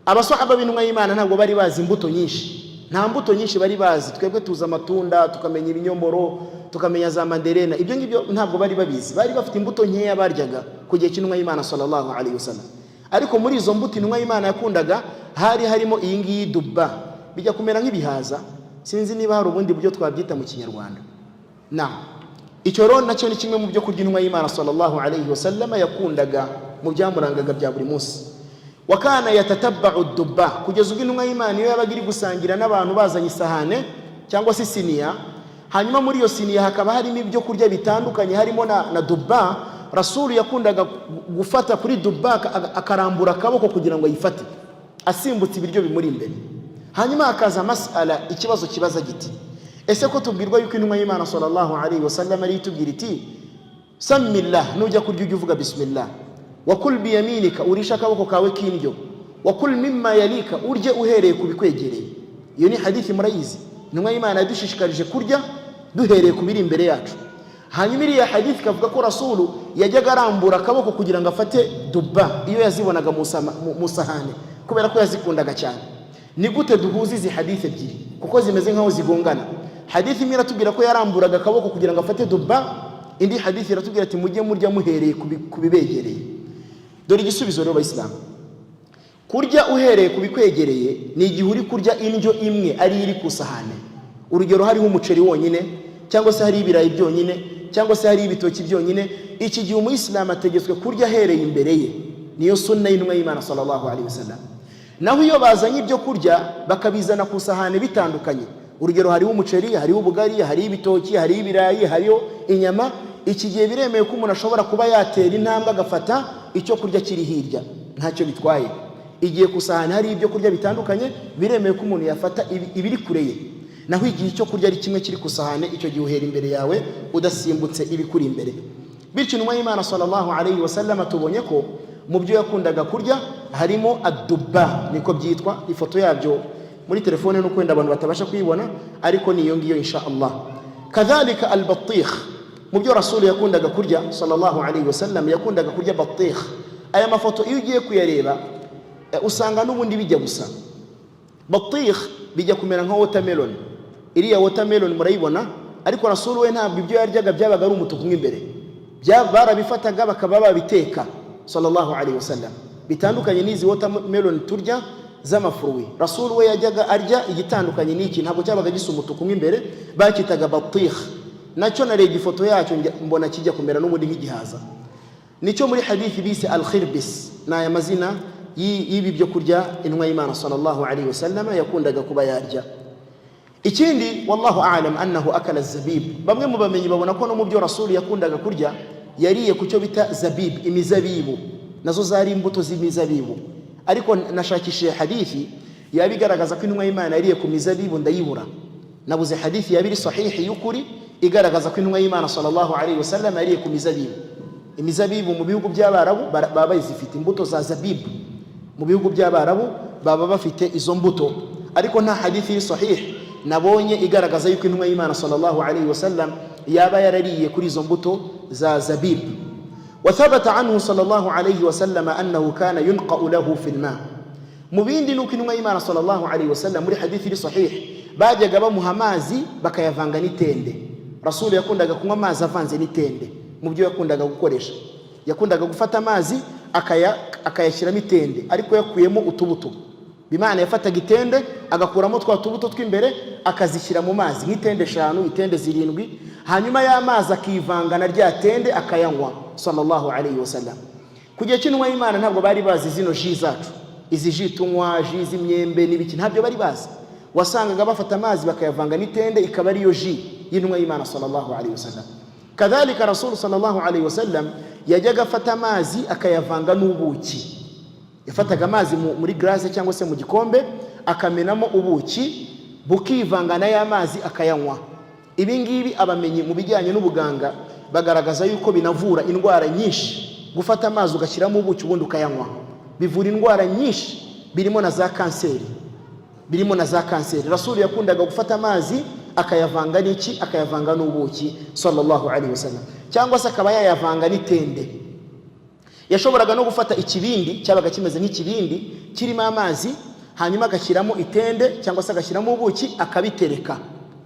Abasahaba b'intumwa y'Imana ntabwo bari bazi imbuto nyinshi, nta mbuto nyinshi bari bazi. Twebwe tuza amatunda, tukamenya ibinyomoro, tukamenya za manderena. Ibyo ngibyo ntabwo bari babizi. Bari bafite imbuto nkeya baryaga kugiye cy'intumwa y'Imana sallallahu alayhi wasallam. Ariko muri izo mbuto intumwa y'Imana yakundaga hari harimo iyi ngiyi dubba, bijya kumera nk'ibihaza. Sinzi niba hari ubundi buryo twabyita mu Kinyarwanda. Icyo rero nacyo ni kimwe mu byo kurya intumwa y'Imana sallallahu alayhi wasallam yakundaga mu byamurangaga bya buri munsi. wa kana yatatabba'u ad-dubba, kugeza ubwo intumwa y'Imana iyo yabaga iri gusangira n'abantu bazanye isahane cyangwa se siniya, hanyuma muri iyo siniya hakaba harimo ibyo kurya bitandukanye harimo na dubba. Rasul yakundaga gufata kuri dubba akarambura akaboko kugira ngo ayifate asimbutse ibiryo bimuri imbere. Hanyuma akaza mas'ala, ikibazo kibaza giti, ese ko tubwirwa yuko intumwa y'Imana sallallahu alaihi wasallam ari tubwira iti samillah, nujya kurya ujye uvuga bismillah, wa kul bi yaminika, urisha akaboko kawe k'indyo, wa kul mimma yalika, urye uhereye ku bikwegereye. Iyo ni hadithi murayizi, intumwa y'Imana yadushishikarije kurya duhereye ku biri imbere yacu. Hanyuma iriya hadithi kavuga ko Rasulu yajyaga arambura akaboko kugira ngo afate dubba iyo yazibonaga mu sahane, kubera ko yazikundaga cyane. Ni gute duhuza izi hadithi ebyiri kuko zimeze nkaho zigongana? Hadithi imwe iratubwira ko yaramburaga akaboko kugira ngo afate dubba, indi hadithi iratubwira ati mujye murya muhereye ku bibegereye. Dore igisubizo rero Bayisilamu, kurya uhereye ku bikwegereye ni igihe uri kurya indyo imwe ari iri ku sahane. Urugero hariho umuceri wonyine, cyangwa se hari ibirayi byonyine, cyangwa se hari ibitoki byonyine. Iki gihe umuyisilamu ategetswe kurya ahereye imbere ye, niyo sunna y'intumwa y'Imana sallallahu alaihi wasallam. Naho iyo bazanye ibyo kurya bakabizana ku sahane bitandukanye, urugero hariho umuceri, hariho ubugari, hariho ibitoki, hariho ibirayi, hariho inyama, iki gihe biremewe ko umuntu ashobora kuba yatera intambwe agafata icyo kurya kiri hirya, ntacyo bitwaye. Igihe ku sahane hari ibyo kurya bitandukanye, biremewe ko umuntu yafata ibiri kure ye. Naho igihe icyo kurya ari kimwe kiri ku sahane, icyo gihe uhera imbere yawe udasimbutse ibikuri imbere. Bityo intumwa y'Imana sallallahu alaihi wasallam tubonye ko mu byo yakundaga kurya harimo ad-dubba, niko byitwa. Ifoto yabyo muri telefone no kwenda abantu batabasha kuyibona, ariko niyo ngiyo insha Allah. Kadhalika al-batikh, mu byo Rasul yakundaga kurya sallallahu alaihi wasallam yakundaga kurya batikh. Aya mafoto iyo ugiye kuyareba usanga n'ubundi bijya gusa. Batikh bijya kumera nka watermelon. Iriya watermelon murayibona, ariko Rasul we ntabwo ibyo yaryaga byabaga ari umutuku imbere, barabifataga bakaba babiteka sallallahu alaihi wasallam, bitandukanye n'izi watermelon turya z'amafruwi. Rasul we yajyaga arya igitandukanye n'iki, ntabwo cyabaga gisa umutuku imbere, bakitaga batikh. Nacyo narega ifoto yacyo mbona kijya kumera n'ubundi nk'igihaza. Nicyo muri hadithi bise al-khirbis, na aya mazina y'ibi byo kurya intumwa y'Imana sallallahu alaihi wasallam yakundaga kuba yarya. Ikindi wallahu a'lam annahu akala zabib. Bamwe mu bamenyi babona ko no mu byo Rasul yakundaga kurya yariye ku cyo bita zabib, imizabibu, nazo zari imbuto z'imizabibu. Ariko nashakishije hadithi yabigaragaza ko intumwa y'Imana yariye ku mizabibu, ndayibura. Nabuze hadithi yabiri sahihi y'ukuri igaragaza ko intumwa y'Imana sallallahu alaihi wasallam yariye ku mizabibu. Imizabibu mu bihugu by'Abarabu baba bazifite imbuto za zabibu, mu bihugu by'Abarabu baba bafite izo mbuto. Ariko nta hadithi sahihi nabonye igaragaza yuko intumwa y'Imana sallallahu alaihi wasallam yaba yarariye kuri izo mbuto za zabib. Wa thabata anhu sallallahu alaihi wasallam annahu kana yunqa'u lahu fil ma. Mu bindi nuko intumwa y'Imana sallallahu alaihi wasallam muri hadithi sahihi bajyaga bamuha amazi bakayavanga n'itende. Rasul yakundaga kunywa amazi avanze n'itende. Mu byo yakundaga gukoresha, yakundaga gufata amazi akayashyiramo itende, ariko yakuyemo utubuto. Bimana yafataga itende agakuramo twa tubuto tw'imbere akazishyira mu mazi nk'itende 5, itende 7, hanyuma ya mazi akivanga na rya tende akayanywa sallallahu alaihi wasallam. Kugiye cy'intumwa y'Imana ntabwo bari bazi zino ji zacu, izi ji tunywa, ji z'imyembe n'ibiki, ntabyo bari bazi. Wasangaga bafata amazi bakayavanga n'itende ikaba ariyo ji y'intumwa y'Imana sallallahu alaihi wasallam. Kadhalika Rasul sallallahu alaihi wasallam yajyaga afata amazi akayavanga n'ubuki. Yafataga amazi muri glace cyangwa se mu gikombe akamenamo ubuki bukivanga na ya mazi akayanywa. Ibi ngibi abamenyi mu bijyanye n'ubuganga bagaragaza yuko binavura indwara nyinshi. Gufata amazi ugashyiramo ubuki ubundi ukayanywa bivura indwara nyinshi, birimo na za kanseri, Rasul yakundaga gufata amazi akayavanga n'iki, akayavanga n'ubuki sallallahu alaihi wasallam, cyangwa se akaba yayavanga n'itende. Yashoboraga no gufata ikibindi cyabaga kimeze nk'ikibindi kirimo amazi, hanyuma agashyiramo itende cyangwa se agashyiramo ubuki akabitereka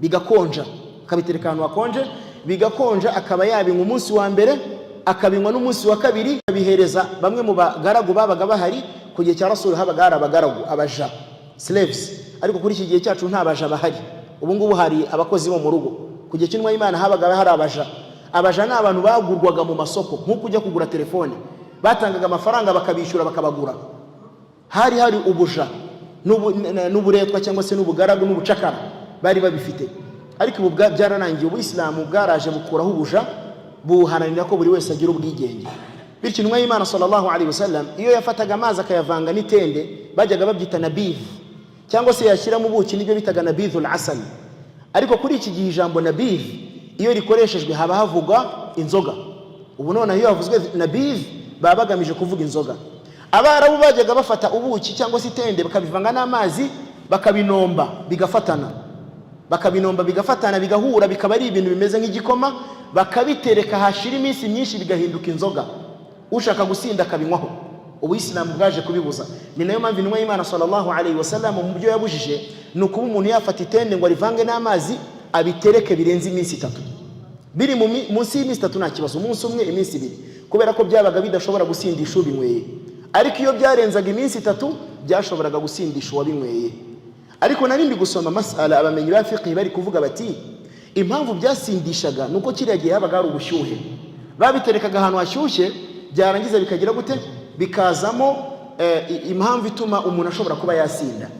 bigakonja, akabitereka ahantu hakonje bigakonja, akaba yabinywa umunsi wa mbere akabinywa n'umunsi wa kabiri. Abihereza bamwe mu bagaragu babaga bahari. Ku gihe cya Rasul habaga hari abagaragu, abaja, slaves, ariko kuri iki gihe cyacu nta baja bahari. Ubu ngubu hari abakozi bo mu rugo. Ku gihe cy'intumwa y'Imana habaga hari abaja. Abaja ni abantu bagurwaga mu masoko, nk'uko ujya kugura telefone, batangaga amafaranga bakabishyura bakabagura. hari ubuja n'uburetwa cyangwa se n'ubugaragu n'ubucakara bari babifite, ariko ubu byararangiye. Ubuyisilamu bwaraje bukuraho ubuja, buharanira ko buri wese agira ubwigenge. Bityo intumwa y'Imana sallallahu alaihi wasallam iyo yafataga amazi akayavanga n'itende bajyaga babyita nabidh, cyangwa se yashyira mu buki nibyo bitaga nabidhul asal. Ariko kuri iki gihe ijambo nabidh iyo rikoreshejwe haba havugwa inzoga. Ubu none iyo havuzwe nabidh baba bagamije kuvuga inzoga. Abarabu bajyaga bafata ubuki cyangwa se itende bakabivanga n'amazi bakabinomba bigafatana bigahura, bikaba ari ibintu bimeze nk'igikoma, bakabitereka hashira iminsi myinshi bigahinduka inzoga, ushaka gusinda akabinywaho. Ubuyisilamu bwaje kubibuza. Ni nayo mpamvu intumwa y'Imana sallallahu alaihi wasallam mu byo yabujije ni ukuba umuntu yafata itende ngo arivange n'amazi abitereke birenze iminsi 3. Biri munsi y'iminsi 3 nta kibazo, umunsi umwe, iminsi 2, kubera ko byabaga bidashobora gusindisha ubinyweye. Ariko iyo byarenzaga iminsi 3 byashoboraga gusindisha uwabinyweye. Ariko narindi gusoma masala abamenyi ba fiqh bari kuvuga bati impamvu byasindishaga nuko kiriya gihe habaga ari ubushyuhe, babiterekaga ahantu hashyushye, byarangiza bikagira gute, bikazamo impamvu ituma umuntu ashobora kuba yasinda.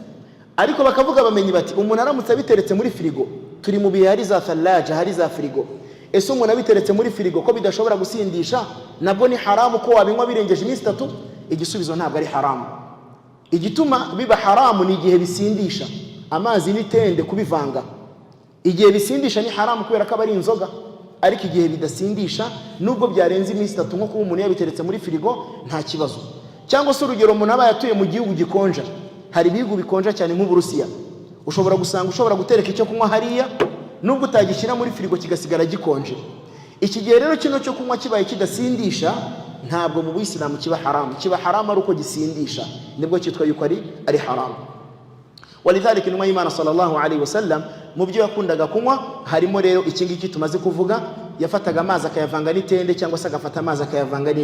Ariko bakavuga abamenyi bati umuntu aramutse abiteretse muri firigo, turi mu bihe hari za thalaja, hari za firigo, ese umuntu abiteretse muri firigo ko bidashobora gusindisha, nabwo ni haramu ko wabinywa birengeje iminsi 3? Igisubizo ntabwo ari haramu. Igituma biba haramu ni igihe bisindisha, amazi n'itende kubivanga. Igihe bisindisha ni haramu kubera ko ari inzoga, ariko igihe bidasindisha nubwo byarenze iminsi 3 nko kuba umuntu yabiteretse muri firigo nta kibazo. Cyangwa se urugero umuntu aba yatuye mu gihugu gikonja, hari ibihugu bikonja cyane nk'Uburusiya, ushobora gusanga ushobora gutereka icyo kunywa hariya nubwo utagishyira muri firigo kigasigara gikonje. Iki gihe rero kino cyo kunywa kibaye kidasindisha ntabwo mu Buyisilamu kiba haramu. Kiba haramu ari uko gisindisha, nibwo cyitwa yuko ari haramu. Walidhalika intumwa y'Imana sallallahu alaihi wasallam mu byo yakundaga kunywa harimo rero iki ngiki tumaze kuvuga, yafataga amazi akayavanga n'itende cyangwa se agafata amazi akayavanga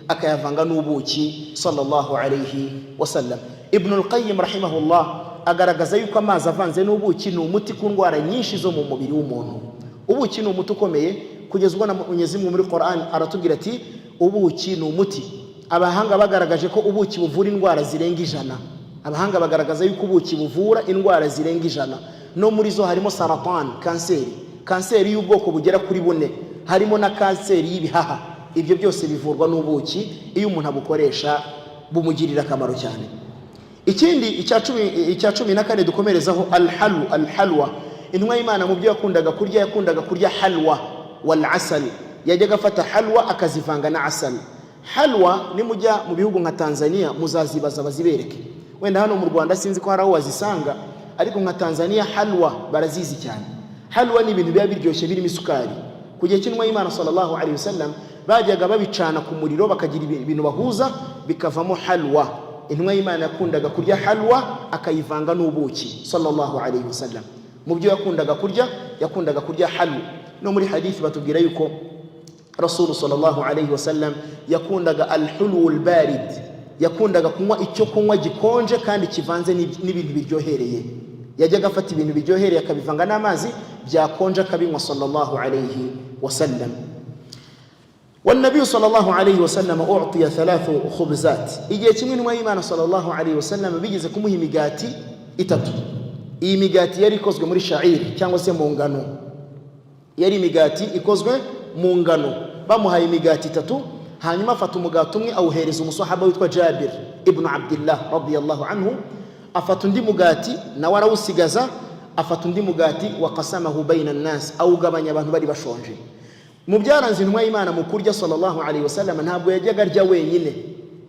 akayavanga n'ubuki sallallahu alaihi wasallam. Ibn al-Qayyim rahimahullah agaragaza yuko amazi avanze n'ubuki ni umuti ku ndwara nyinshi zo mu mubiri w'umuntu. Ubuki ni umuti ukomeye kugeza ubwo na Mwenyezi Mungu muri Qur'an aratubwira ati ubuki ni umuti. Abahanga bagaragaje ko ubuki buvura indwara zirenga 100. Abahanga bagaragaza yuko ubuki buvura indwara zirenga 100. No muri zo harimo saratani, kanseri y'ubwoko bugera kuri 4, harimo na kanseri y'ibihaha. Ibyo byose bivurwa n'ubuki iyo umuntu abukoresha bumugirira akamaro cyane. Ikindi icya 14 dukomerezaho al-halwa. Intumwa y'Imana mu byo yakundaga kurya halwa wal asal. Yajyaga afata halwa akazivanga na asal. Halwa ni mujya mu bihugu nka Tanzania muzazibaza bazibereke. Wenda hano mu Rwanda sinzi ko haraho wazisanga, ariko nka Tanzania halwa barazizi cyane. Halwa ni ibintu biba biryoshye birimo isukari. Kugiye cy'intumwa y'Imana sallallahu alaihi wasallam bajyaga babicana ku muriro bakagira ibintu bahuza bikavamo halwa. Intumwa y'Imana yakundaga kurya halwa akayivanga n'ubuki sallallahu alaihi wasallam. Mu byo yakundaga kurya halwa. No muri hadith batubwira yuko Rasul sallallahu alaihi wasallam yakundaga al-hulwu al-barid, yakundaga kunywa icyo kunywa gikonje kandi kivanze n'ibintu biryohereye. Yajyaga afata ibintu biryohereye akabivanga n'amazi byakonje akabinywa sallallahu alaihi wasallam. والنبي صلى الله عليه وسلم أعطي 3 خبزات. igihe kimwe intumwa y'Imana sallallahu alaihi wasallam bigeze kumuha imigati 3. Iyi migati yari ikozwe muri sha'ir cyangwa se mu ngano. Yari imigati ikozwe mu ngano. Bamuhaye imigati 3, hanyuma afata umugati umwe awuhereza umusahaba witwa Jabir ibn Abdullah radiyallahu anhu, afata undi mugati nawe arawusigaza, afata undi mugati wa qasamahu bayna an-nas, awugabanya abantu bari bashonje. Mu byaranze intumwa y'Imana mu kurya sallallahu alaihi wasallam ntabwo yajyaga arya wenyine.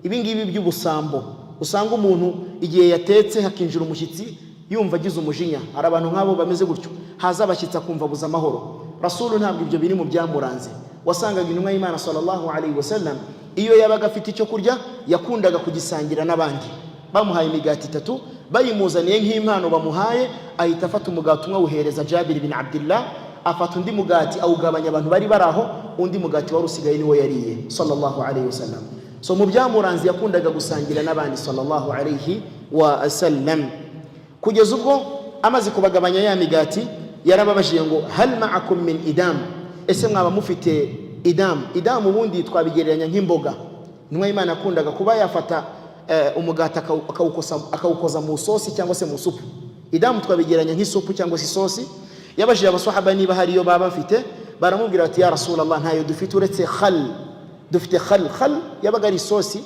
Ibi ngibi by'ubusambo usanga umuntu igihe yatetse hakinjira umushyitsi yumva agize umujinya. Hari abantu nk'abo bameze gutyo, haza abashyitsi akumva buza amahoro. Rasulu ntabwo ibyo biri mu byamuranze. Wasangaga intumwa y'Imana sallallahu alaihi wasallam iyo yabaga afite icyo kurya yakundaga kugisangira n'abandi. Bamuhaye imigati 3, bayimuzaniye nk'impano bamuhaye, ahita afata umugati umwe awuhereza Jabir ibn Abdullah, afata undi mugati awugabanya abantu bari baraho, undi mugati wari usigaye niwo yariye sallallahu alaihi wasallam. So mu byamuranze yakundaga gusangira n'abandi sallallahu alaihi wasallam. Kugeza ubwo amaze kubagabanya ya migati yarababajije ngo hal ma'akum min idam, ese mwaba mufite idam? Idam ubundi twabigereranya nk'imboga. Intumwa y'Imana yakundaga kuba yafata umugati akawukoza mu sosi cyangwa se mu supu. Idamu twabigeranya nk'isupu cyangwa se sosi. Yabajije abaswahaba niba hariyo baba bafite, baramubwira ati ya Rasulullah ntayo dufite uretse khal. Dufite khal yabaga ari sosi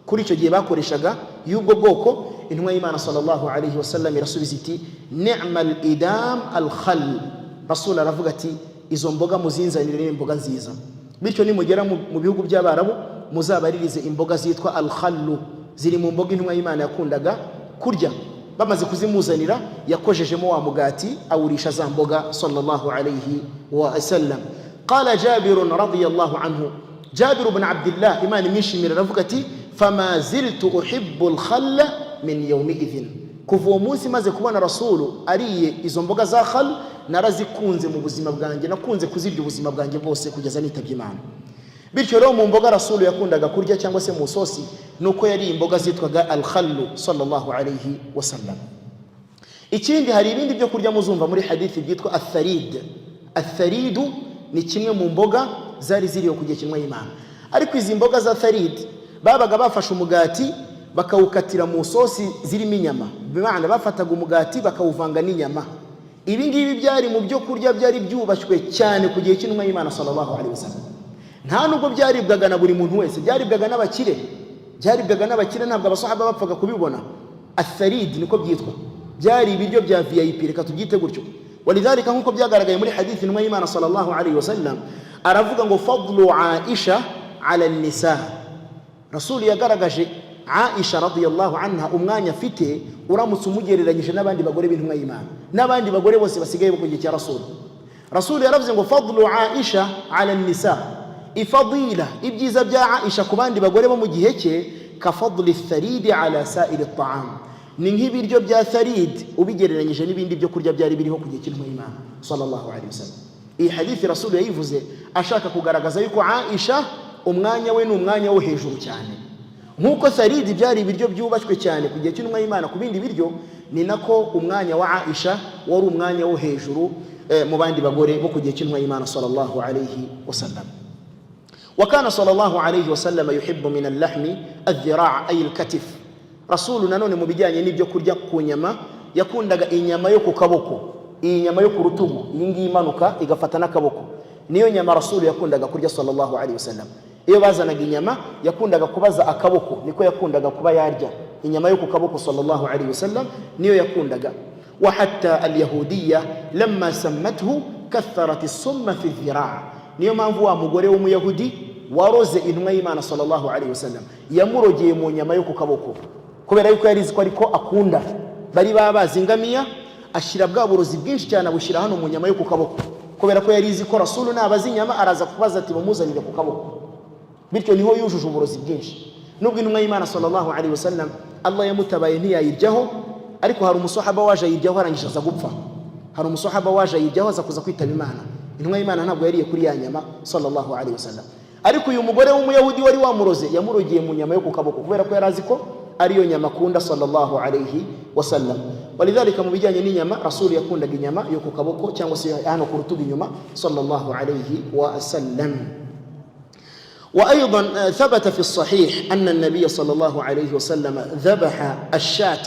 kuri icyo gihe bakoreshaga y'ubwo bwoko. Intumwa y'Imana sallallahu alayhi wasallam irasubiza iti ni'mal idam al khal. Rasul aravuga ati izo mboga muzinzanire ni imboga nziza, bityo nimugera mu bihugu by'Abarabu muzabaririze imboga zitwa al khallu, ziri mu mboga intumwa y'Imana yakundaga kurya. Bamaze kuzimuzanira yakojejemo wa mugati awurisha za mboga sallallahu alayhi wa sallam. Qala Jabir radiyallahu anhu, Jabir ibn Abdullah Imana imwishimira aravuga ati fama ziltu uhibbu al-khalla min yawmi idhin. Kuva uwo munsi maze kubona Rasulu ariye izo mboga za khal, narazikunze mu buzima bwanjye, nakunze kuzirya ubuzima bwanjye bwose kugeza nitabye Imana. Bityo rero mu mboga Rasulu yakundaga kurya cyangwa se mu sosi nuko yari imboga zitwaga al-khallu sallallahu alayhi wa sallam. Ikindi hari ibindi byo kurya muzumva muri hadithi byitwa atharid. Atharidu ni kimwe mu mboga zari ziriyo ku gihe cy'intumwa y'Imana. Ariko izi mboga za tharid babaga bafashe umugati bakawukatira mu sosi zirimo inyama, bimana bafataga umugati bakawuvanga n'inyama. Ibi ngibi byari mu byo kurya byari byubashywe cyane ku gihe cy'intumwa y'Imana sallallahu alaihi wasallam. Nta nubwo byaribwaga na buri muntu wese, byaribwaga n'abakire. Byaribwaga n'abakire, ntabwo abasahaba bapfaga kubibona. Atharid niko byitwa, byari ibiryo bya VIP, reka tubyite gutyo. Walidhalika nkuko byagaragaye muri hadithi intumwa y'Imana sallallahu alaihi wasallam aravuga ngo fadlu Aisha ala an-nisa. Rasul yagaragaje Aisha radiyallahu anha umwanya afite uramutse umugereranyije n'abandi bagore b'intumwa y'Imana, n'abandi bagore bose basigaye ku gihe cya Rasul. Rasul yaravuze ngo fadlu Aisha ala an-nisa, ifadila ibyiza bya Aisha ku bandi bagore bo mu gihe cye ka fadli tharidi ala sa'iri at-ta'am, ni nk'ibiryo bya tharid ubigereranyije n'ibindi byo kurya byari biriho ku gihe cy'intumwa y'Imana sallallahu alaihi wasallam. Iyi hadithi Rasul yayivuze ashaka kugaragaza yuko Aisha umwanya we n'umwanya wo hejuru cyane. Nkuko tharid byari ibiryo byubashywe cyane ku gihe cy'intumwa y'Imana ku bindi biryo, ni nako umwanya wa Aisha wari umwanya wo hejuru mu bandi bagore bo ku gihe cy'intumwa y'Imana sallallahu alaihi wasallam. وكان صلى الله عليه وسلم يحب من اللحم الذراع أي الكتف. Rasul nanone mu bijyanye n'ibyo kurya ku nyama yakundaga inyama yo ku kaboko, iyi nyama yo ku rutugu, iyi ngiyi imanuka igafata n'akaboko, niyo nyama Rasul yakundaga kurya sallallahu alaihi wasallam. Iyo bazanaga inyama yakundaga kubaza akaboko, niko yakundaga kuba yarya inyama yo ku kaboko sallallahu alaihi wasallam, niyo yakundaga. Wa hatta al-yahudiyya lamma sammathu katharat as-summa fi adh-dhira'. Niyo mpamvu wa mugore w'umuyahudi waroze intumwa y'Imana sallallahu alaihi wasallam yamurogeye mu nyama yo ku kaboko, kubera yuko yarizi ko ariko akunda. Bari babazi ingamiya, ashira bwa burozi bwinshi cyane abushira hano mu nyama yo ku kaboko, kubera ko yarizi ko Rasul nabazi inyama araza kubaza ati bamuzanire ku kaboko. Bityo niho yujuje uburozi bwinshi. Nubwo intumwa y'Imana sallallahu alaihi wasallam Allah yamutabaye ntiyayiryaho, ariko hari umusahaba waje yiryaho arangije aza gupfa. Hari umusahaba waje yiryaho aza kuza kwitaba Imana. Intumwa y'Imana ntabwo yariye kuri ya nyama sallallahu alaihi wasallam. Ariko uyu mugore w'umuyahudi wari wamuroze yamurogeye mu nyama yo ku kaboko, kubera ko yarazi ko ariyo nyama akunda sallallahu alayhi wasallam. Walidhalika mu bijyanye n'inyama Rasul yakundaga inyama yo ku kaboko cyangwa se hano ku rutugu inyuma sallallahu alayhi wasallam. وأيضا ثبت في الصحيح أن النبي صلى الله عليه وسلم ذبح الشاة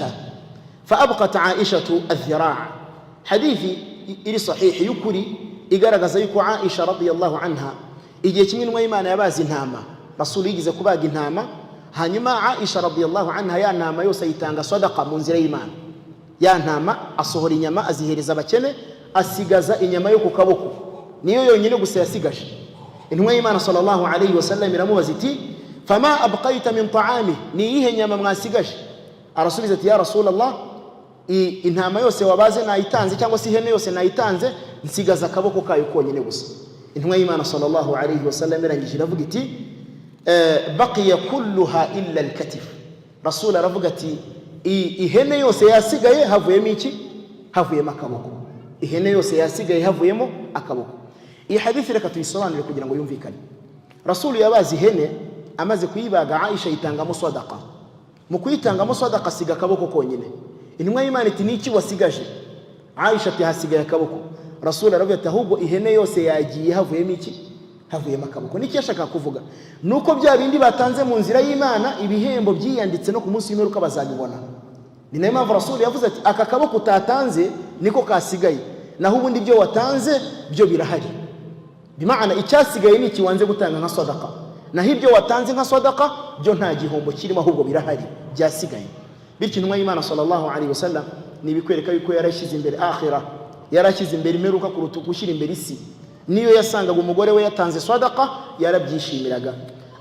فأبقت عائشة الذراع. حديثي إلي صحيح يكري إقرق زيك عائشة رضي الله عنها igihe kimwe intumwa y'Imana yabazi intama, Rasul yigize kubaga intama, hanyuma Aisha radiyallahu anha ya ntama yose ayitanga sadaqa mu nzira y'Imana. Ya ntama asohora inyama azihereza abakene, asigaza inyama yo ku kaboko, niyo yonyine gusa yasigaje. Intumwa y'Imana sallallahu alayhi wasallam iramubaza iti fama abqaita min ta'ami, ni iyihe nyama mwasigaje? Arasubiza ati ya Rasulullah, intama yose wabaze nayitanze cyangwa se ihene yose nayitanze, nsigaza akaboko kayo konyine gusa. Intumwa y'Imana sallallahu alayhi wasallam irangije iravuga iti baqiya kulluha illa al-katif. Rasul aravuga ati ihene yose yasigaye havuyemo iki? Havuyemo akaboko. Ihene yose yasigaye havuyemo akaboko. Iyi hadithi reka tuyisobanure kugira ngo yumvikane. Rasul yabazi ihene amaze kuyibaga, Aisha itangamo sadaqa. Mu kuyitangamo sadaqa asiga akaboko konyine. Intumwa y'Imana iti niki wasigaje? Aisha ati hasigaye akaboko. Rasul aravuga ati ahubwo ihene yose yagiye havuyemo iki? havuyemo akaboko. Niki yashaka kuvuga nuko bya bindi batanze mu nzira y'Imana ibihembo byiyanditse no ku munsi w'imperuka bazabibona. Ni nayo mpamvu Rasul yavuze ati aka kaboko utatanze niko kasigaye, naho ubundi byo watanze byo birahari. Bimaana icyasigaye ni kiwanze gutanga nka sadaqa, naho ibyo watanze nka sadaqa byo nta gihombo kirimo, ahubwo birahari byasigaye. Bityo intumwa y'Imana sallallahu alaihi wasallam ni bikwereka yuko yarashyize imbere akhira, yarashyize imbere imperuka kuruta gushyira imbere isi. Niyo yasangaga umugore we yatanze sadaqa yarabyishimiraga.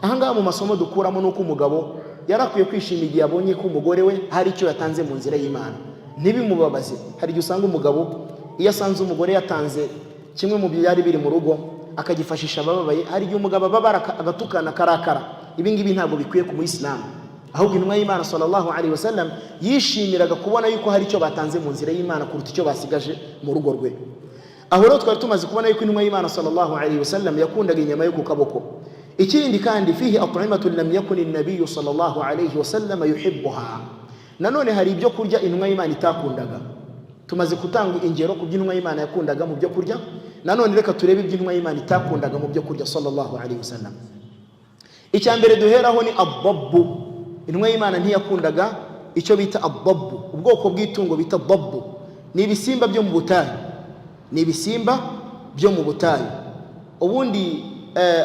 Ahangaha mu masomo dukuramo nuko umugabo yarakwiye kwishimira igihe abonye ko umugore we hari icyo yatanze mu nzira y'Imana, ntibimubabaze. Hari igihe usanga umugabo iyo asanze umugore yatanze kimwe mu byari biri mu rugo akagifashisha abababaye, hari igihe umugabo ababara agatukana karakara. Ibi ngibi ntabwo bikwiye ku Muislamu, ahubwo intumwa y'Imana sallallahu alaihi wasallam yishimiraga kubona yuko hari icyo batanze mu nzira y'Imana kuruta icyo basigaje mu rugo rwe. Aho rero twari tumaze kubona yuko intumwa y'Imana sallallahu alaihi wasallam yakundaga inyama yo ku kaboko. Ikindi kandi fihi at'imatu lam yakun an-nabiy sallallahu alaihi wasallam yuhibbuha, nanone hari ibyo kurya intumwa y'Imana itakundaga. Tumaze gutanga ingero ku by'intumwa y'Imana yakundaga mu byo kurya, nanone reka turebe iby'intumwa y'Imana itakundaga mu byo kurya sallallahu alaihi wasallam. Icyambere duheraho ni ad-dabbu. Intumwa y'Imana ntiyakundaga icyo bita ad-dabbu, ubwoko bw'itungo bita dabbu. Ni ibisimba byo mu butayu, ni ibisimba byo mu butayu. Ubundi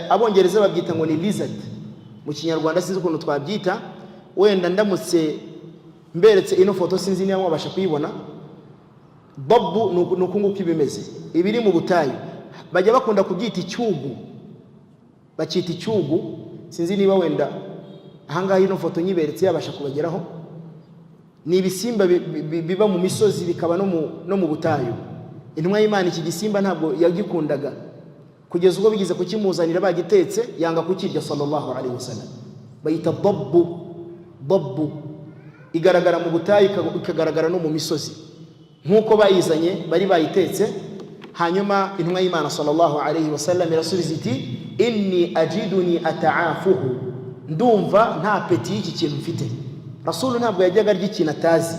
abongereza babyita ngo ni lizard, mu kinyarwanda sinzi ukuntu twabyita. Wenda ndamutse mberetse ino foto sinzi niba mwabasha kuyibona. Dabbu nuko nguko ibimeze, ibiri mu butayu. Bajya bakunda kubyita icyugu, bakita icyugu. Sinzi niba wenda ahangaha ino foto nyiberetse yabasha kubageraho. Ni ibisimba biba mu misozi bikaba no mu butayu. Intumwa y'Imana iki gisimba ntabwo yagikundaga, kugeza ubwo bigize kukimuzanira bagitetse yanga kukirya sallallahu alaihi wasallam. Bayita dabbu. Dabbu igaragara mu butayu ikagaragara no mu misozi, nkuko bayizanye bari bayitetse. Hanyuma intumwa y'Imana sallallahu alaihi wasallam irasubiza iti inni ajiduni ata'afuhu, ndumva nta peti y'iki kintu mfite. Rasul ntabwo yajyaga arya ikintu atazi,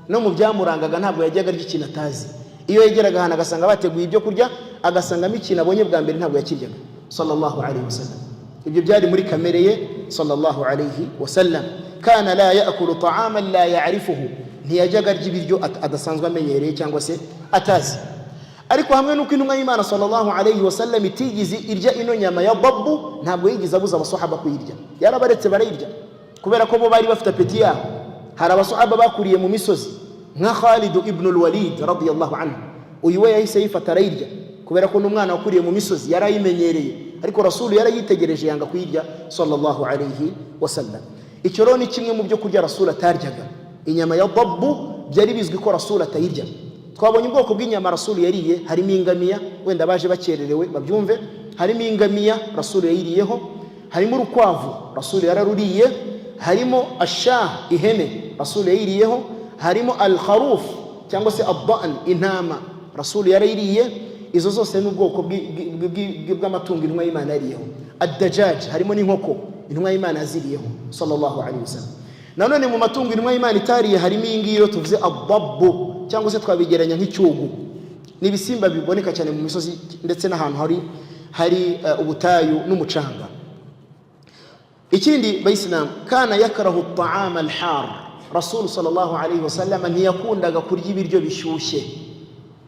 no mu byamurangaga ntabwo yajyaga arya ikintu atazi. Iyo yegeraga hana agasanga bateguye ibyo kurya, agasangamo ikintu abonye bwa mbere ntabwo yakiryaga sallallahu alaihi wasallam. Ibyo byari muri kamere ye sallallahu alaihi wasallam. Kana la yaakulu ta'aman la ya'rifuhu, ntiyajyaga arya ibiryo adasanzwe amenyereye cyangwa se atazi. Ariko hamwe nuko intumwa y'Imana sallallahu alaihi wasallam itigize irya ino nyama ya dabbu, ntabwo yigize abuza abasahaba kuyirya, yarabaretse barayirya kubera ko bo bari bafite apeti yabo. Hari abasahaba bakuriye mu misozi nka Khalid ibn al-Walid radiyallahu anhu, uyu we yahise yifata arayirya kubera ko n'umwana wakuriye mu misozi yarayimenyereye, ariko Rasul yarayitegereje yanga kuyirya sallallahu alaihi wasallam. Icyo rero ni kimwe mu byo kurya Rasul ataryaga. Inyama ya dabbu byari bizwi ko Rasul atayirya. Twabonye ubwoko bw'inyama Rasul yariye, harimo ingamiya, wenda baje bakererewe babyumve. Harimo ingamiya Rasul yayiriyeho, harimo urukwavu Rasul yararuriye, harimo ashah ihene Rasul yayiriyeho, harimo al-kharuf cyangwa se ad-da'n intama Rasul yarayiriye. Izo zose ni ubwoko bw'amatungo intumwa y'Imana yariyeho. Ad-dajaj harimo n'inkoko intumwa y'Imana yaziriyeho sallallahu alaihi wasallam. Nanone mu matungo intumwa y'Imana itariye harimo ingiro tuvuze ad-dabbu, cyangwa se twabigeranya nk'icyugu. Ni ibisimba biboneka cyane mu misozi ndetse n'ahantu hari ubutayu n'umucanga. Ikindi bayisilamu, kana yakrahu at-ta'ama al-har. Rasul sallallahu alaihi wasallam ntiyakundaga kurya ibiryo bishyushye.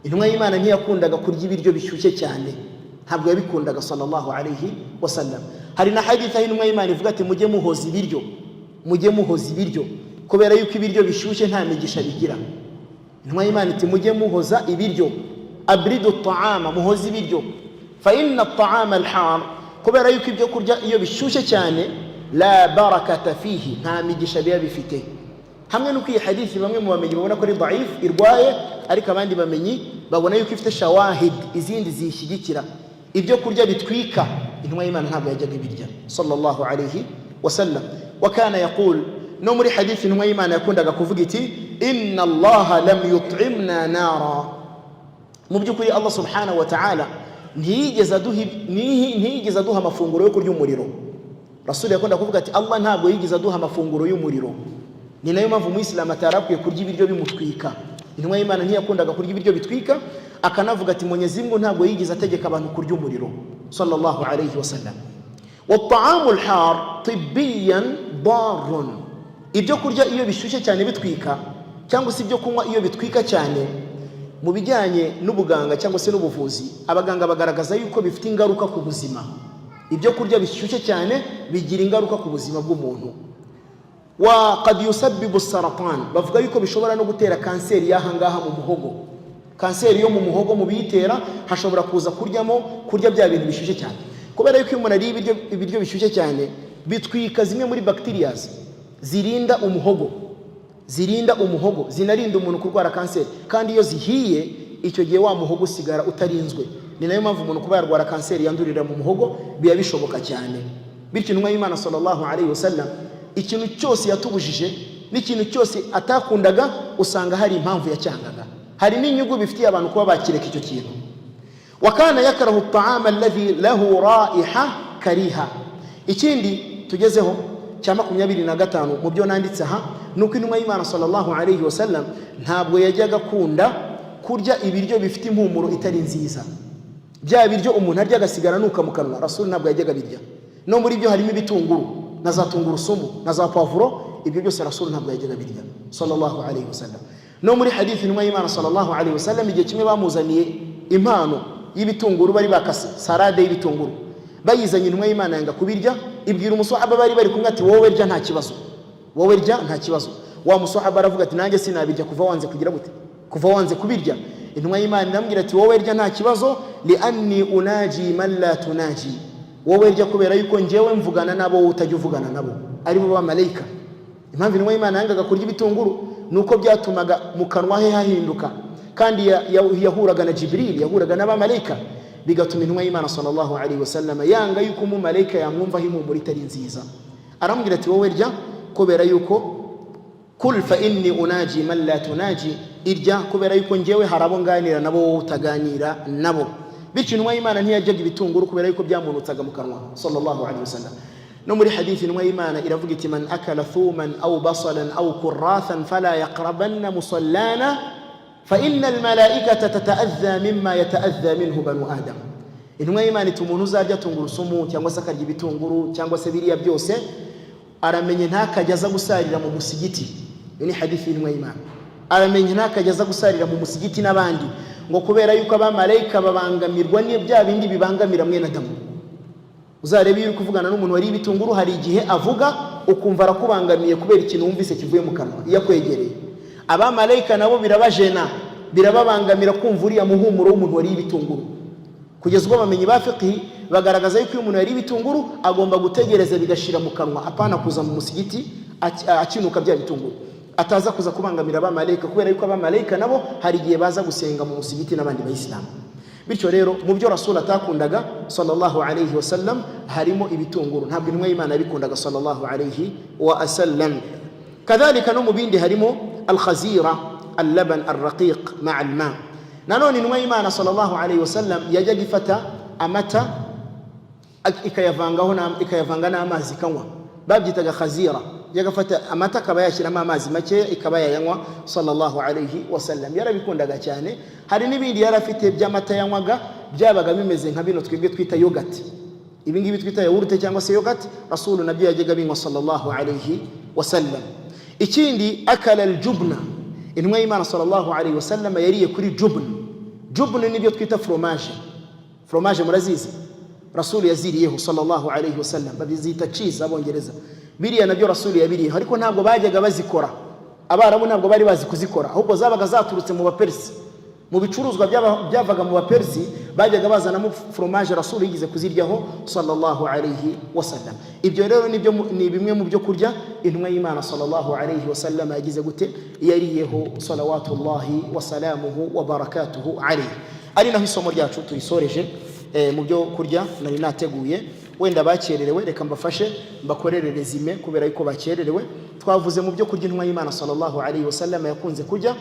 Intumwa y'Imana ntiyakundaga kurya ibiryo bishyushye cyane, ntabwo yabikundaga sallallahu alaihi wasallam. Hari na hadith intumwa y'Imana ivuga ati mujye muhoza ibiryo, mujye muhoza ibiryo, kubera yuko ibiryo bishyushye nta migisha bigira. Intumwa y'Imana iti mujye muhoza ibiryo, abridu at-ta'ama, muhoza ibiryo. Fa inna at-ta'ama al-har, kubera yuko ibyo kurya iyo bishyushye cyane la barakata fihi, nta migisha biba bifite. Hamwe nuko iyi hadithi bamwe mu bamenyi babona ko ari dhaif, irwaye, ariko abandi bamenyi babona yuko ifite shawahid izindi zishyigikira. Ibyo kurya bitwika intumwa y'Imana ntabwo yajyaga ibirya sallallahu alaihi wasallam. Wa kana yaqul, no muri hadithi intumwa y'Imana yakundaga kuvuga iti inna allaha lam yut'imna nara. Mu by'ukuri Allah subhanahu wa ta'ala ntiyigeze aduha amafunguro yo kurya umuriro. Rasul yakunda kuvuga ati Allah ntabwo yigeze aduha amafunguro y'umuriro. Ni nayo mpamvu Muislamu atarakwiye kurya ibiryo bimutwika. Intumwa y'Imana ntiyakundaga kurya ibiryo bitwika, akanavuga ati Mwenyezi Mungu ntabwo yigize ategeka abantu kurya umuriro sallallahu alayhi wasallam. Wat-ta'amul har tibbiyan darun, ibyo kurya iyo bishyushye cyane bitwika cyangwa se ibyo kunywa iyo bitwika cyane mu bijyanye n'ubuganga cyangwa se n'ubuvuzi, abaganga bagaragaza yuko bifite ingaruka ku buzima. Ibyo kurya bishyushye cyane bigira ingaruka ku buzima bw'umuntu. Wa qad yusabbibu saratan, bavuga yuko bishobora no gutera kanseri y'ahangaha mu muhogo. Kanseri yo mu muhogo mu bitera hashobora kuza kurya bya bintu bishyushye cyane, kubera yuko umuntu ari ibiryo bishyushye cyane bitwika zimwe muri bacterias zirinda umuhogo, zinarinda umuntu kurwara kanseri, kandi iyo zihiye icyo gihe wa muhogo usigara utarinzwe. Ni nayo mpamvu umuntu kuba yarwara kanseri yandurira mu muhogo biya bishoboka cyane. Bityo intumwa y'Imana sallallahu alayhi wasallam ikintu cyose yatubujije n'ikintu cyose atakundaga usanga hari impamvu yacyangaga, hari n'inyugu bifitiye abantu kuba bakireka icyo kintu. Wa kana yakrahu at-ta'ama alladhi lahu ra'iha kariha. Ikindi tugezeho cya 25 mu byo nanditse aha nuko intumwa y'Imana sallallahu alayhi wasallam ntabwo yajyaga kunda kurya ibiryo bifite impumuro itari nziza. Bya biryo umuntu arya agasigara nuka mu kanwa, Rasul ntabwo yajyaga birya. No muri byo harimo ibitunguru na za tungurusumu na za pavuro, ibyo byose Rasul ntabwo yajyaga birya sallallahu alayhi wasallam. No muri hadith intumwa y'Imana sallallahu alayhi wasallam igihe kimwe bamuzaniye impano y'ibitunguru bari bakase, salade y'ibitunguru, bayizanye intumwa y'Imana yanga kubirya, ibwira umusahaba bari kumwe ati wowe rya nta kibazo, wowe rya nta kibazo. Wa musahaba aravuga ati nanjye sinabirya kuva wanze kugira gute, kuva wanze kubirya. Intumwa y'Imana iramubwira ati wowe rya nta kibazo, li anni unaji man la tunaji, wowe rya kubera yuko njyewe mvugana nabo utajya uvugana nabo, ari bo bamalayika. Impamvu intumwa y'Imana yangaga kurya ibitunguru nuko byatumaga mu kanwa he hahinduka, kandi yahuraga na Jibril, yahuraga n'abamalayika, bigatuma intumwa y'Imana sallallahu alayhi wasallam yanga yuko umumalayika yamwumva impumuro itari nziza. Aramubwira ati wowe rya kubera yuko kul fa inni unaji man la tunaji, irya kubera yuko njyewe harabo nganira nabo wowe utaganira nabo. Bityo intumwa y'Imana ntiyajyaga ibitunguru kubera yuko byamunutsaga mu kanwa sallallahu alayhi wasallam. No muri hadithi intumwa y'Imana iravuga iti man akala thuman aw basalan aw kurrathan fala yaqrabanna musallana fa innal malaikata tata'adha mimma yata'adha minhu banu adam. Intumwa y'Imana iti umuntu uzarya tungurusumu cyangwa se akarya ibitunguru cyangwa se biriya byose aramenye ntakajyaza gusarira mu musigiti. Ni hadithi intumwa y'Imana, aramenye ntakajyaza gusarira mu musigiti n'abandi, ngo kubera yuko abamalayika babangamirwa ni bya bindi bibangamira mwene Adamu. Uzarebe iyo kuvugana n'umuntu wari ibitunguru hari igihe avuga ukumva arakubangamiye kubera ikintu wumvise kivuye mu kanwa iyo kwegereye. Abamalayika nabo birabajena, birababangamira kumva uriya muhumuro w'umuntu wari ibitunguru. Kugeza ubwo bamenye ba fiqh bagaragaza yuko umuntu yari ibitunguru agomba gutegereza bigashira mu kanwa, apana kuza mu musigiti akinuka bya bitunguru, ataza kuza kubangamira abamalayika, kubera yuko abamalayika nabo hari igihe baza gusenga mu musigiti n'abandi bayisilamu. Bityo rero mu byo Rasul atakundaga sallallahu alayhi wasallam harimo ibitunguru, ntabwo intumwa y'Imana yabikundaga sallallahu alayhi wasallam. Kadhalika no mu bindi harimo al-khazira al-laban ar-raqiq ma'a al-ma. Nanone intumwa y'Imana sallallahu alayhi wasallam yajyaga ifata amata ikayavanga n'amazi kanywa, babyitaga khazira. Yagafata amata akaba yashyiramo amazi make ikaba yayanywa sallallahu alayhi wasallam. Yarabikundaga cyane. Hari n'ibindi yarafite by'amata yanywaga byabaga bimeze nka bino twebwe twita yogurt, ibi ngibi twita yawurute cyangwa se yogurt, Rasul nabyo yajyaga binywa sallallahu alayhi wasallam. Ikindi akala al-jubna, intumwa y'Imana sallallahu alayhi wasallam yariye kuri jubn. Jubn nibyo twita fromage murazizi, Rasul yaziriyeho sallallahu alayhi wasallam, babizita cheese abongereza. Biriya nabyo Rasul yabiriye, ariko ntabwo bajyaga bazikora. Abarabu ntabwo bari bazi kuzikora, ahubwo zabaga zaturutse mu bapersi, mu bicuruzwa byavaga mu bapersi bajyaga bazanamo fromage Rasul yigize kuziryaho sallallahu alayhi wasallam. Ibyo rero ni bimwe mu byo kurya intumwa y'Imana sallallahu alayhi wasallam yagize gute yariyeho salawatullahi wa salamuhu wa barakatuhu alayhi. Ari naho isomo ryacu turisoreje mu byo kurya nari nateguye. Wenda bakererewe reka mbafashe mbakorere resume kubera yuko bakererewe. Twavuze mu byo kurya intumwa y'Imana sallallahu alayhi wasallam yakunze kurya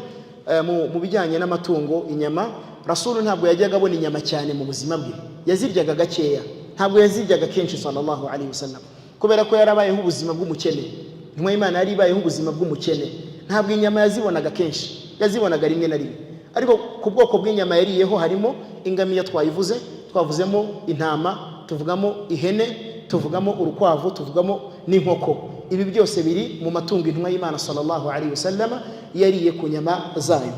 mu bijyanye n'amatungo, inyama. Rasul ntabwo yajyaga abona inyama cyane mu buzima bwe, yaziryaga gakeya, ntabwo yaziryaga kenshi sallallahu alayhi wasallam, kubera ko yarabayeho ubuzima bw'umukene. Intumwa y'Imana yari ibayeho ubuzima bw'umukene, ntabwo inyama yazibonaga kenshi, yazibonaga rimwe na rimwe. ariko ku bwoko bw'inyama yariyeho harimo ingamiya twavuzemo intama, tuvugamo ihene, tuvugamo urukwavu, tuvugamo n'inkoko. Ibi byose biri mu matungo intumwa y'Imana sallallahu alaihi wasallam yariye ku nyama zayo.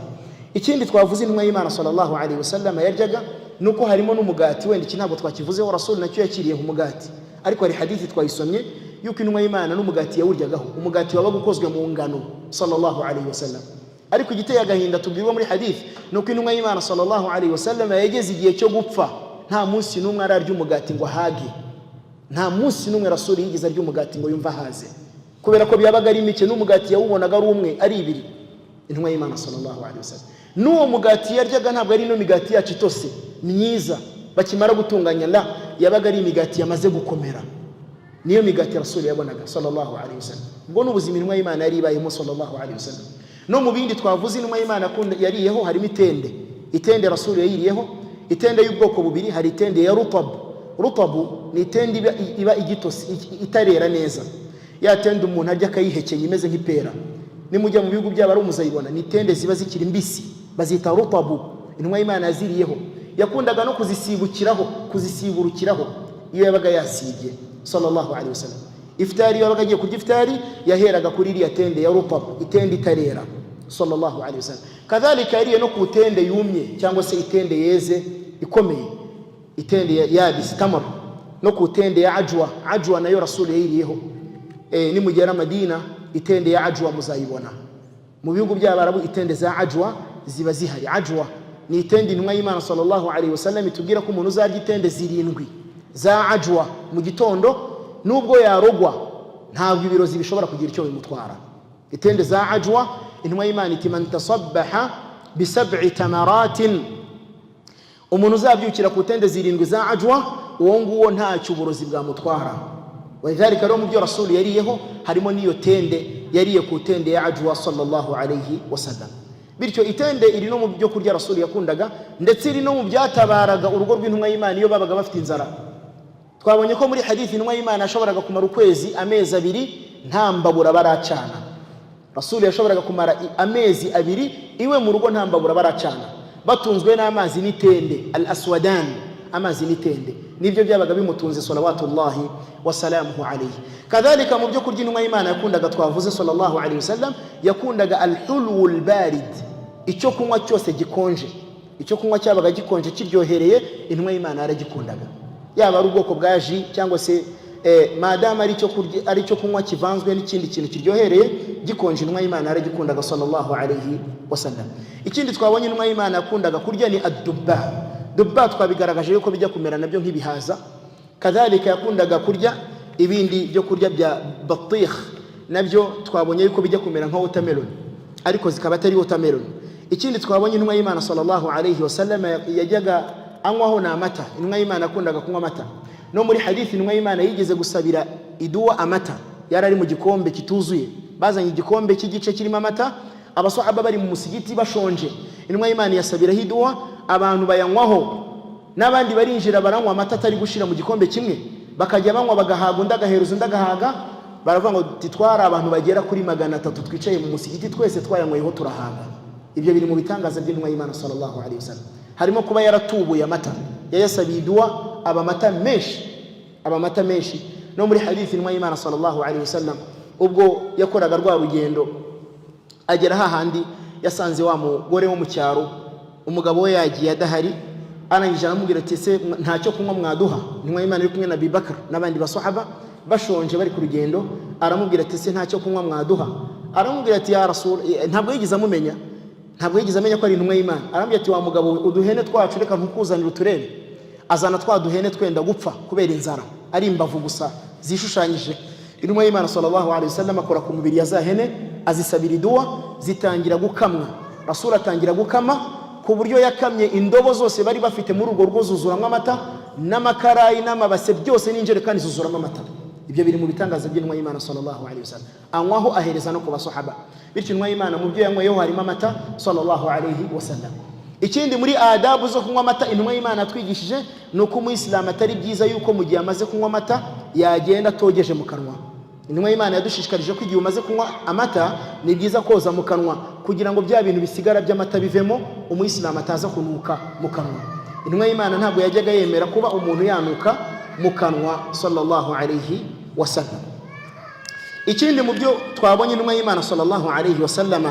Ikindi twavuze intumwa y'Imana sallallahu alaihi wasallam yaryaga nuko harimo n'umugati, wenda iki ntabwo twakivuzeho, Rasul nacyo yakiriye umugati, ariko hari hadithi twayisomye yuko intumwa y'Imana n'umugati yawuryagaho. Umugati wabaga ukozwe mu ngano sallallahu alaihi wasallam, ariko igiteye agahinda tubwirwa muri hadithi nuko intumwa y'Imana sallallahu alaihi wasallam yageze igihe cyo gupfa nta munsi n'umwe ararya umugati ngo hage, nta munsi n'umwe Rasul yigeze arya umugati ngo yumva haze, kubera ko byabaga ari mike, n'umugati yawubonaga ari umwe ari ibiri. Intumwa y'Imana sallallahu alaihi wasallam n'uwo mugati yaryaga ntabwo ari no migati yacu itose myiza bakimara gutunganya, la, yabaga ari imigati yamaze gukomera, niyo migati Rasul yabonaga sallallahu alaihi wasallam. Ubwo n'ubuzima intumwa y'Imana yari ibayemo sallallahu alaihi wasallam. No mu bindi twavuze intumwa y'Imana yariyeho harimo itende Rasul yayiriyeho, itende y'ubwoko bubiri. Hari itende ya rutabu ni itende iba igitose itarera neza, ya tende umuntu arya akayihekenya imeze nk'ipera. Nimujya mu bihugu by'abari umuzayibona ni tende ziba zikiri mbisi, bazita rutabu. Intumwa y'Imana yaziriyeho, yakundaga no kuzisiburukiraho iyo yabaga yasibye sallallahu alaihi wasallam. Iftari yabaga agiye kurya iftari yaheraga kuri iriya tende ya rutabu, itende itarera sallallahu alaihi wasallam. Kadhalika yariye no ku tende yumye cyangwa se itende yeze ikomeye, itende yabisi tamar, no ku tende ya ajwa nayo Rasul yayiriyeho. Nimugera Madina itende ya ajwa muzayibona. Mu bihugu by'Abarabu itende za ajwa ziba zihari. Ajwa ni itende intumwa y'Imana sallallahu alaihi wasallam itubwira ko umuntu uzarya itende 7 za ajwa mu gitondo nubwo yarogwa ntabwo ibirozi bishobora kugira icyo bimutwara. Itende za ajwa intumwa y'Imana iti man tasabbaha bi 7 tamaratin, umuntu uzabyukira ku tende 7 za ajwa uwo nguwo ntacyo uburozi bwamutwara. Wadhalika rero mu byo Rasul yariyeho harimo niyo tende yariye ku tende ya ajwa sallallahu alaihi wasallam. Bityo itende iri no mu byo kurya Rasul yakundaga, ndetse iri no mu byatabaraga urugo rw'intumwa y'Imana iyo babaga bafite inzara. Twabonye ko muri hadithi intumwa y'Imana yashoboraga kumara ukwezi, amezi 2 nta mbabura baracana. Rasul yashoboraga kumara amezi 2 iwe mu rugo nta mbabura baracana, batunzwe n'amazi n'itende, al-aswadan, amazi n'itende, nibyo byabaga bimutunze salawatullahi wasalamuhu alayhi. Kadhalika mu byo kurya intumwa y'Imana yakundaga twavuze sallallahu alayhi wasallam, yakundaga al-hulwu al-barid, icyo kunywa cyose gikonje. Icyo kunywa cyabaga gikonje kiryohereye intumwa y'Imana yaragikundaga, yaba ari ubwoko bwa ji cyangwa se madama ari cyo kunywa kivanzwe n'ikindi kintu kiryohereye gikonje, intumwa y'Imana yaragikundaga sallallahu alayhi wasallam. Ikindi twabonye intumwa y'Imana yakundaga kurya ni ad-dubba. Dubba twabigaragaje yuko bijya kumera nabyo nk'ibihaza. Kadhalika yakundaga kurya ibindi byo kurya bya batikh, nabyo twabonye yuko bijya kumera nka watermelon ariko zikaba atari watermelon. Ikindi twabonye intumwa y'Imana sallallahu alayhi wasallam yajyaga anywaho na amata. Intumwa y'Imana yakundaga kunywa amata. No muri hadithi intumwa y'Imana yigeze gusabira iduwa amata, yari ari mu gikombe kituzuye, bazanye igikombe cy'igice kirimo amata, abasahaba bari mu musigiti bashonje. Intumwa y'Imana yasabira iduwa, abantu bayanywaho, n'abandi barinjira baranywa amata atari gushira mu gikombe kimwe, bakajya banywa bagahaga, undi agaheruza undi agahaga. Baravuga ngo titwara abantu bagera kuri 300 twicaye mu musigiti twese twayanyweho turahaga. Ibyo biri mu bitangaza by'intumwa y'Imana sallallahu alaihi wasallam. Harimo kuba yaratubuye amata, yayasabiye iduwa abamata menshi. No muri hadithi intumwa y'Imana sallallahu alaihi wasallam ubwo yakoraga rwa rugendo agera hahandi yasanze wa mugore wo mu cyaro, umugabo we yagiye adahari, arangije aramubwira ati se ntacyo kunywa mwaduha? Intumwa y'Imana iri kumwe na Abubakar n'abandi basahaba bashonje bari ku rugendo, aramubwira ati se ntacyo kunywa mwaduha? Aramubwira ati ya Rasul, ntabwo yigeze amenya ko ari intumwa y'Imana. Aramubwira ati wa mugabo we, uduhene twacu reka ntukuzanire uturebe. Azana twa duhene twenda gupfa kubera inzara, ari imbavu gusa zishushanyije. Intumwa y'Imana sallallahu alaihi wasallam akora ku mubiri ya za hene, azisabira iduwa, zitangira gukamwa. Rasul atangira gukama ku buryo yakamye indobo zose bari bafite muri urwo rugo zuzuramo amata, n'amakarayi n'amabase byose n'injerekani zuzuramo amata. Ibyo biri mu bitangaza by'intumwa y'Imana sallallahu alaihi wasallam. Anywaho ahereza no ku basahaba. Bityo intumwa y'Imana mu byo yanyweyeho harimo amata sallallahu alaihi wasallam. Ikindi muri adabu zo kunywa amata intumwa y'Imana twigishije nuko umuyisilamu atari byiza yuko mu gihe amaze kunywa amata yagenda atogeje mu kanwa. intumwa y'Imana yadushishikarije ko igihe umaze kunywa amata ni byiza koza mu kanwa kugira ngo bya bintu bisigara by'amata bivemo umuyisilamu ataza kunuka mu kanwa. Intumwa y'Imana ntabwo yajyaga yemera kuba umuntu yanuka mu kanwa sallallahu alayhi wasallam. Ikindi mu byo twabonye intumwa y'Imana sallallahu alayhi wasallam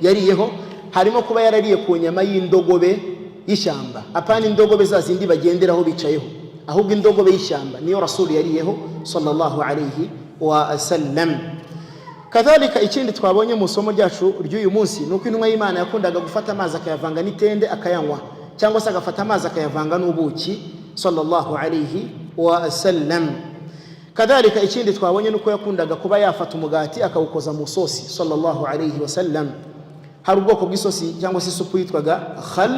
yariyeho harimo kuba yarariye ku nyama y'indogobe y'ishyamba, apana indogobe za zindi bagenderaho bicayeho, ahubwo indogobe y'ishyamba niyo Rasul yariyeho sallallahu alayhi wasallam. Kadhalika ikindi twabonye mu somo ryacu ry'uyu munsi nuko intumwa y'Imana yakundaga gufata amazi akayavanga n'itende akayanywa, cyangwa se agafata amazi akayavanga n'ubuki sallallahu alayhi wasallam. Kadhalika ikindi twabonye nuko yakundaga kuba yafata umugati akawukoza mu sosi sallallahu alayhi wasallam. Hari ubwoko bw'isosi cyangwa se isupu yitwaga khal,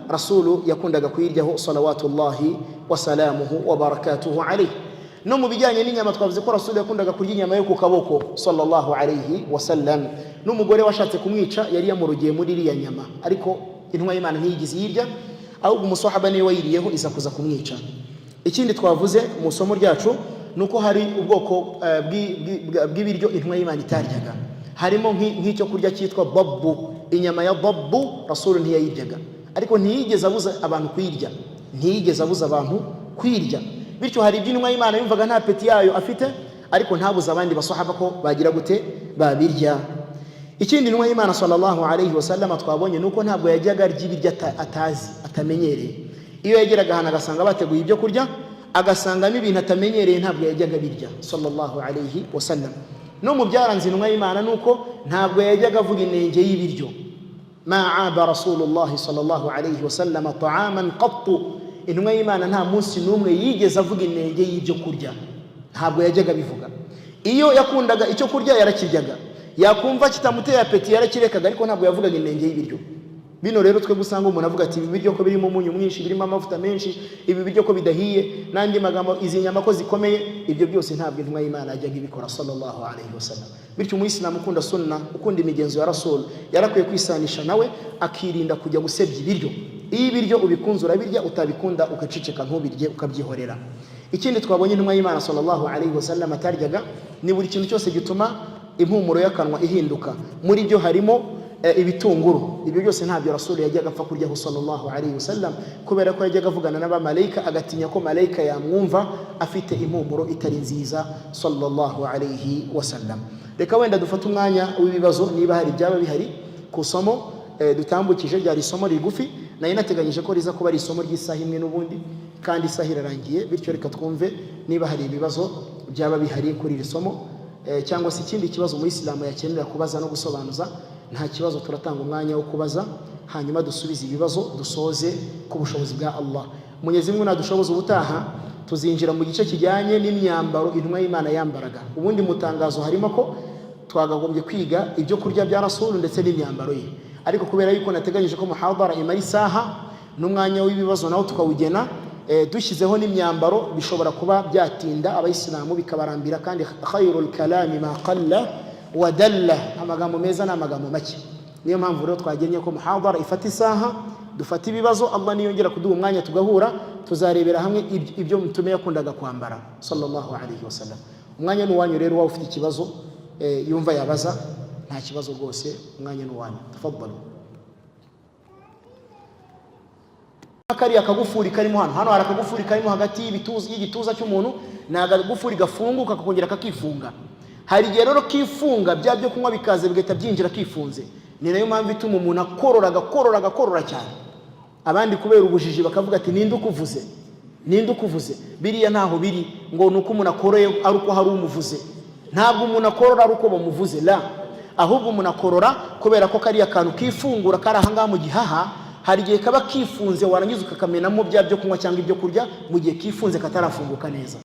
Rasulu yakundaga kuyiryaho salawatullahi wa salamuhu wa barakatuhu alayhi. No mu bijyanye n'inyama twavuze ko Rasulu yakundaga kurya inyama yo ku kaboko sallallahu alayhi wasallam. N'umugore washatse kumwica yari yamurugiye muri iriya nyama, ariko intumwa y'Imana ntiyigize yirya, ahubwo umusahaba niwe wayiriyeho iza kuza kumwica. Ikindi twavuze mu somo ryacu nuko hari ubwoko bw'ibiryo intumwa y'Imana itaryaga, harimo nk'icyo kurya cyitwa babbu. Inyama ya babbu Rasul ntiyayiryaga, ariko ntiyigeze abuza abantu kuyirya, ntiyigeze abuza abantu kuyirya. Bityo hari ibyo intumwa y'Imana yumvaga nta peti yayo afite, ariko ntabuza abandi basahaba ko bagira gute babirya. Ikindi intumwa y'Imana sallallahu alayhi wasallam twabonye nuko ntabwo yajyaga arya ibiryo atazi, atamenyereye. Iyo yageraga ahantu agasanga bateguye ibyo kurya, agasangamo ibintu atamenyereye, ntabwo yajyaga birya sallallahu alayhi wasallam. No mu byaranze intumwa y'Imana nuko ntabwo yajyaga avuga inenge y'ibiryo. Ma aba Rasulullah sallallahu alayhi wasallam ta'aman qattu, intumwa y'Imana nta munsi n'umwe yigeze avuga inenge y'ibyo kurya, ntabwo yajyaga bivuga. Iyo yakundaga icyo kurya yarakiryaga, yakumva kitamuteye apeti yarakirekaga, ariko ntabwo yavugaga inenge y'ibiryo. Bino rero twe gusanga umuntu avuga ati ibi biryo ko birimo umunyu mwinshi, birimo amavuta menshi, ibi biryo ko bidahiye, nandi magambo izi nyama ko zikomeye, ibyo byose ntabwo intumwa y'Imana yajyaga ibikora sallallahu alayhi wasallam. Bityo umuyisilamu ukunda sunna, ukunda imigenzo ya Rasul, yarakwiye kwisanisha nawe akirinda kujya gusebya ibiryo. Iyo ibiryo ubikunze urabirya, utabikunda ukaciceka ntubirye ukabyihorera. Ikindi twabonye intumwa y'Imana sallallahu alayhi wasallam ataryaga ni buri kintu cyose gituma impumuro y'akanwa ihinduka. Muri byo harimo ibitunguru. Ibyo byose ntabyo Rasul yajyaga apfa kuryaho sallallahu alayhi wasallam, kubera ko yajyaga avugana n'abamarayika agatinya ko marayika yamwumva afite impumuro itari nziza sallallahu alayhi wasallam. Reka wenda dufate umwanya w'ibibazo niba hari byaba bihari ku somo dutambukije. Ryari isomo rigufi, nayo nateganyije ko riza kuba ari isomo ry'isaha imwe n'ubundi, kandi isaha irarangiye. Bityo reka twumve niba hari ibibazo byaba bihari kuri iri somo, cyangwa se ikindi kibazo umuyisilamu yakenera kubaza no gusobanuza. Nta kibazo, turatanga umwanya wo kubaza, hanyuma dusubize ibibazo, dusoze ku bushobozi bwa Allah. Mwenyezi Mungu nadushoboza ubutaha tuzinjira mu gice kijyanye n'imyambaro intumwa y'Imana yambaraga. Ubundi mutangazo harimo ko twagagombye kwiga ibyo kurya bya Rasul ndetse n'imyambaro ye, ariko kubera yuko nateganyije ko muhadara imara isaha n'umwanya w'ibibazo nawo tukawugena, dushyizeho n'imyambaro bishobora kuba byatinda abayisilamu bikabarambira, kandi khairul kalami ma qalla wa dalla, amagambo meza n'amagambo make. Niyo mpamvu rero twagennye ko muhadara ifata isaha, dufata ibibazo, Allah niyongera kuduha umwanya tugahura, tuzarebera hamwe ibyo mutume yakundaga kwambara sallallahu alayhi wasallam. Umwanya n'uwanyu rero, wawe ufite ikibazo yumva yabaza, nta kibazo rwose, umwanya n'uwanyu. Tafadhalu. Akari akagufuri karimo hano hari akagufuri karimo hagati y'igituza cy'umuntu, n'agagufuri gafunguka kakongera kakifunga. Hari igihe rero kifunga bya byo kunywa bikaze bigahita byinjira kifunze. Ni nayo mpamvu ituma umuntu akorora cyane. Abandi kubera ubujiji bakavuga ati ninde ukuvuze. Biriya ntaho biri ngo nuko umuntu akoroye ari uko hari umuvuze. Ntabwo umuntu akorora ari uko bamuvuze, la, ahubwo umuntu akorora kubera ko kariya kantu kifungura kari ahangaha mu gihaha, hari igihe kaba kifunze warangiza ukakamenamo bya byo kunywa cyangwa ibyo kurya mu gihe kifunze katarafunguka neza.